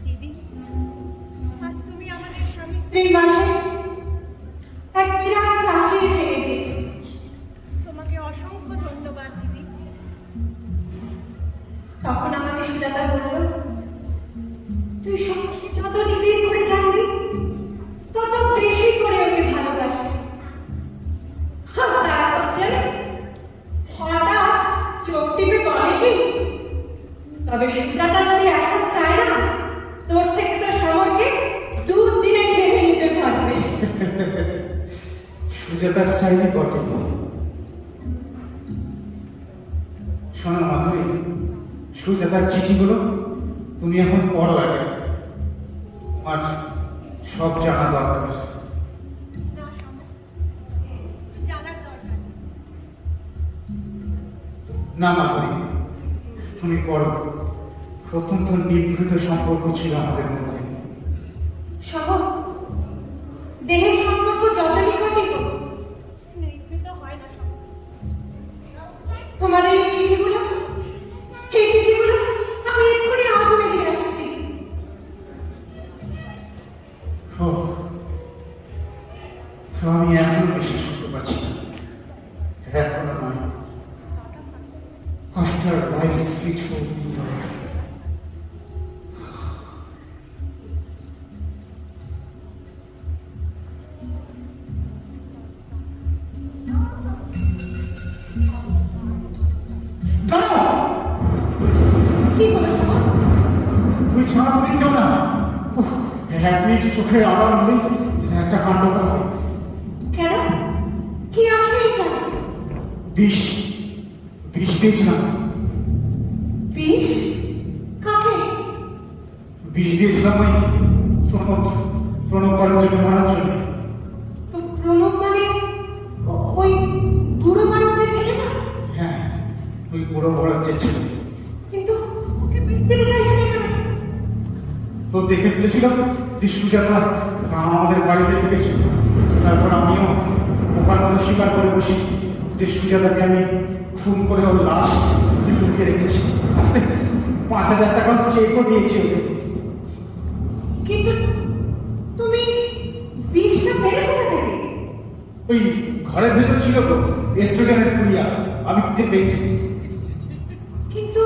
দিদি, আজ তুমি আমাদের স্বামী স্ত্রীর মাঝে এক বিরাট প্রাচীর ভেঙে দিয়েছো। তোমাকে অসংখ্য ধন্যবাদ দিদি। তখন আমাকে সুজাতা বলল, তুই যত নিবিড় করে জানবি তত বেশি করে ওকে ভালোবাসি। তারপর যেন হঠাৎ চোখ টিপে বলে কি, তবে সুজাতা যদি এখন চায় না, তোর থেকে তো শহরকে দুধ দিনে খেয়ে নিতে পারবে। সুজাতার স্টাইলই বটে। শোনো মাধুরী, সুজাতার চিঠিগুলো তুমি এখন পড়ো আগে, আর সব জানা দরকার। না মাধুরী, তুমি পড়ো। অত্যন্ত নিভৃত সম্পর্ক ছিল আমাদের মধ্যে। শোনো, দেহের সম্পর্ক যত নিকটই হোক, নিভৃত হয় না। তোমার এই চিঠিগুলো আমি এক্ষুনি আগুনে দিয়ে আসছি। ও, আমি এখনো বিশ্বাস করতে পারছি না। এখনো নয়। After life's fitful fever, কি হলো শোনো? ওই ছাদ উইন্ডো না, এক মিনিট চোখে আবার হলেই একটা কাণ্ড করা হবে। কেন? কি আছে এই চাল? বিষ দিয়েছিলাম। বিষ? কাকে? বিষ দিয়েছিলাম ওই প্রণব করার জন্য, মারার জন্য। প্রণব মানে ওই বুড়ো মানুষের ছেলে না? হ্যাঁ, ওই বুড়ো বড়ার যে ছিল। কিন্তু ওকে বিষ দিতে চাইছিলে কেন? তো দেখে ফেলেছিলাম যে সুজাতা আমাদের বাড়িতে ঢুকেছিল। তারপর আমিও ওখান মতো স্বীকার করে বসি যে সুজাতাকে আমি খুন করে ওর লাশ লুকিয়ে রেখেছি। 5,000 টাকা চেকও দিয়েছি ওকে। কিন্তু তুমি বিষটা পেলে কোথা থেকে? ওই ঘরের ভেতর ছিল তো এস্ট্রোজেনের পুড়িয়া, আমি খুঁজে পেয়েছি। কিন্তু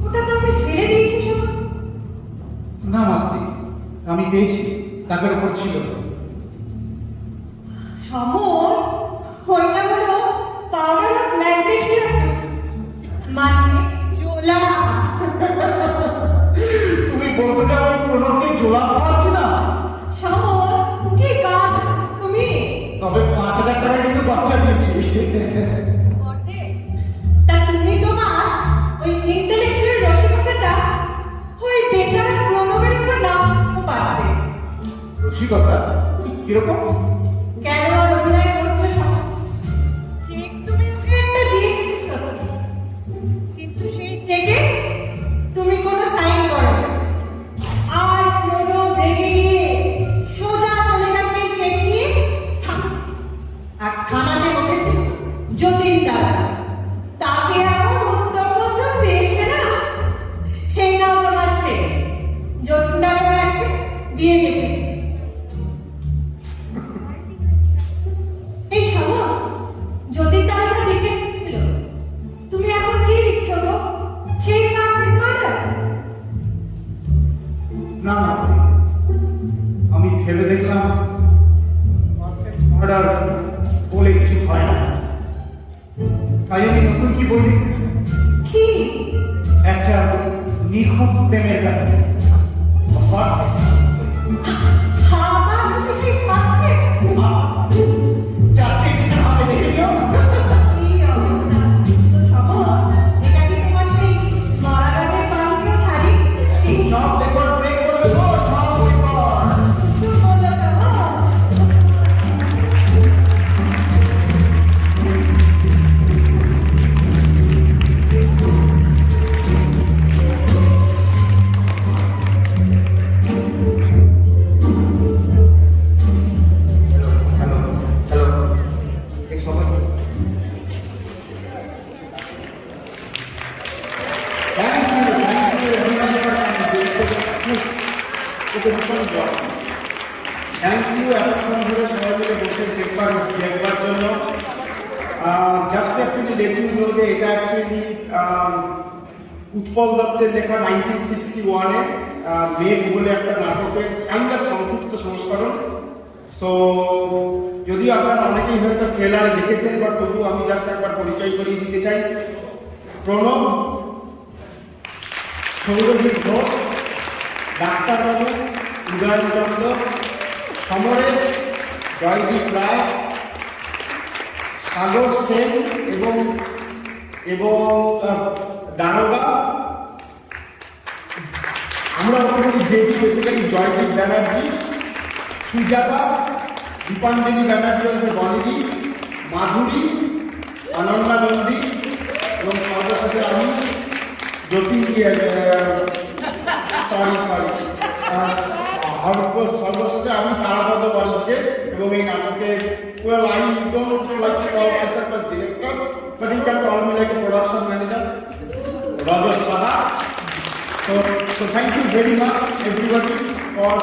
ওটা তো আমি ফেলে দিয়েছি সব। না মাধুরী, আমি পেয়েছি, তাদের উপর ছিল। সমর, ওইটা হলো পাউডার অফ ম্যাগনেসিয়াম, মানে জোলা। তুমি বলতে যাও ওই প্রণবকে জোলা পাচ্ছি না। সমর, কি কাজ তুমি? তবে 5,000 টাকা কিন্তু বাচ্চা দিয়েছি। বটে, তা তুমি তোমার রসিকতা কিরকম? কেন আর অভিনয় করছো সব? চেক তুমি ওকে একটা দিয়ে কিন্তু সেই চেকে তুমি কোনো সাইন করো আর কোনো রেগে গিয়ে সোজা চলে গেছে সেই চেক নিয়ে আর থানাতে বসেছে যতীন দাদা তাকে এখন উত্তম মধ্যম দিয়েছে না সেই নাও তোমার চেক যতীন দাদা দিয়ে গেছে। এই শোনো যতীন দাদা জিজ্ঞেস ছিল তুমি এখন কি লিখছো গো সেই পার্ফেক্ট মার্ডার? না না, আমি ভেবে দেখলাম মার্ডার বলে কিছু হয় না, তাই আমি নতুন কি বই লিখব, কি একটা নিখুঁত প্রেমের কাছে। আমার তুমি সেই পারফেক্ট চারটে দিন হবে দেখে দিও। কি অবস্থা তো শোনো এটা কি তোমার সেই মারাগারের পানিও ছাড়ি এই সব দেখবার ব্রেক করবে গো, সব পরিবার। কিছু বলো শোনো হ্যালো হ্যালো, এই সবাই থ্যাংক ইউ এতক্ষণ ধরে সবাই মিলে বসে দেখবার জন্য। Just actually let you know যে এটা অ্যাকচুয়ালি উৎপল দত্তের লেখা 1961-এ মেঘ বলে একটা নাটকের কাইন্ড অফ সংক্ষিপ্ত সংস্করণ। সো যদিও আপনারা অনেকেই হয়তো ট্রেলারে দেখেছেন, বাট তবুও আমি জাস্ট একবার পরিচয় করিয়ে দিতে চাই। প্রণব, সৌরভীর ঘোষ, ডাক্তারবাবু, উদয়ন চন্দ্র, সমরেশ, জয়দীপ রায়, সাগর সেন এবং দারোগা। আমরা ওকে বলি যেটি বেসিক্যালি জয়দীপ ব্যানার্জি, সুজাতা, দীপাঞ্জলি ব্যানার্জি হচ্ছে বনিদি, মাধুরী, অনন্যা নন্দী এবং সর্বশেষে আমি যতীন সর্বশেষে আমি তারাপদ বাণিজ্যে এবং এই নাটকে well I don't like to call myself a director but you can call me like a production manager, Rajat Saha. So thank you very much everybody for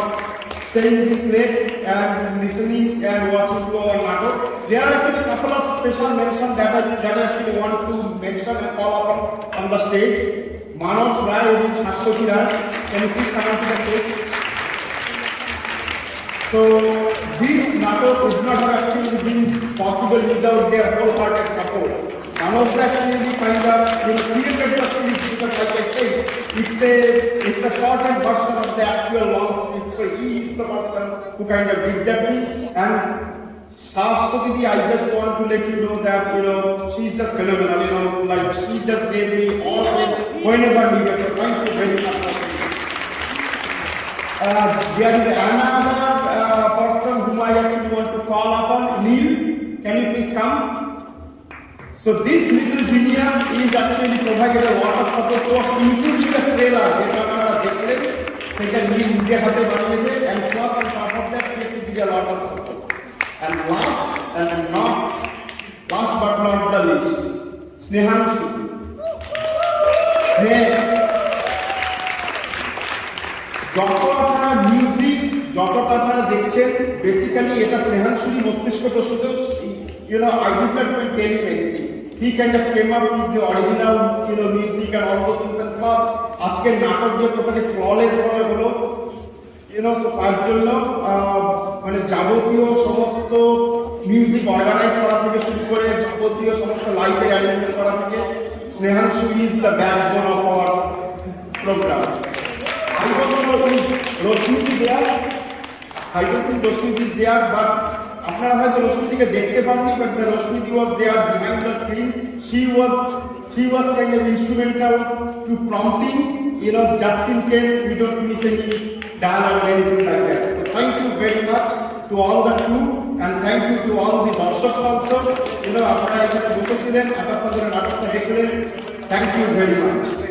staying this late and listening and watching to our natok. There are actually a couple of special mentions that I actually want to mention and call upon on the stage. Manos Rai and Shashwati Rai, can you please come on to the stage? So this natok would not have actually been possible without their wholehearted support. Manos Rai actually kind of created the script because like I said, it's a shortened version of the actual long script. So he is the person who kind of did that thing. And Shashwati, I just want to let you know that she's just phenomenal. Like she just gave me all of it whenever needed. So thank you very much. There is another person whom I actually want to call upon, Neil. Can you please come? So this little genius is actually provided a lot of support to us, including the trailer. And plus on top of that, she did a lot of support. And last but not the least, Snehanshu. যত আপনারা music যতটা আপনারা দেখছেন basically এটা স্নেহাংশুরই মস্তিষ্ক প্রসূত। I did not even tell him anything. He kind of came up with the original music and all those things, and plus আজকের নাটক যে টোটালি ফ্ললেস ভাবে হলো so তার জন্য মানে যাবতীয় সমস্ত মিউজিক অর্গানাইজ করা থেকে শুরু করে যাবতীয় সমস্ত লাইটের অ্যারেঞ্জমেন্ট করা থেকে Snehangshu is the backbone of our programme. I don't think Roshni is there, but আপনারা হয়তো রশ্মিদিকে দেখতে পাননি, but the Roshni was there behind the screen. She was kind of instrumental to prompting, just in case we don't miss any dialogue or anything like that. So thank you very much to all the crew and thank you to all the দর্শক also. আপনারা এখানে বসেছিলেন, এতক্ষণ ধরে নাটকটা দেখলেন. Thank you very much.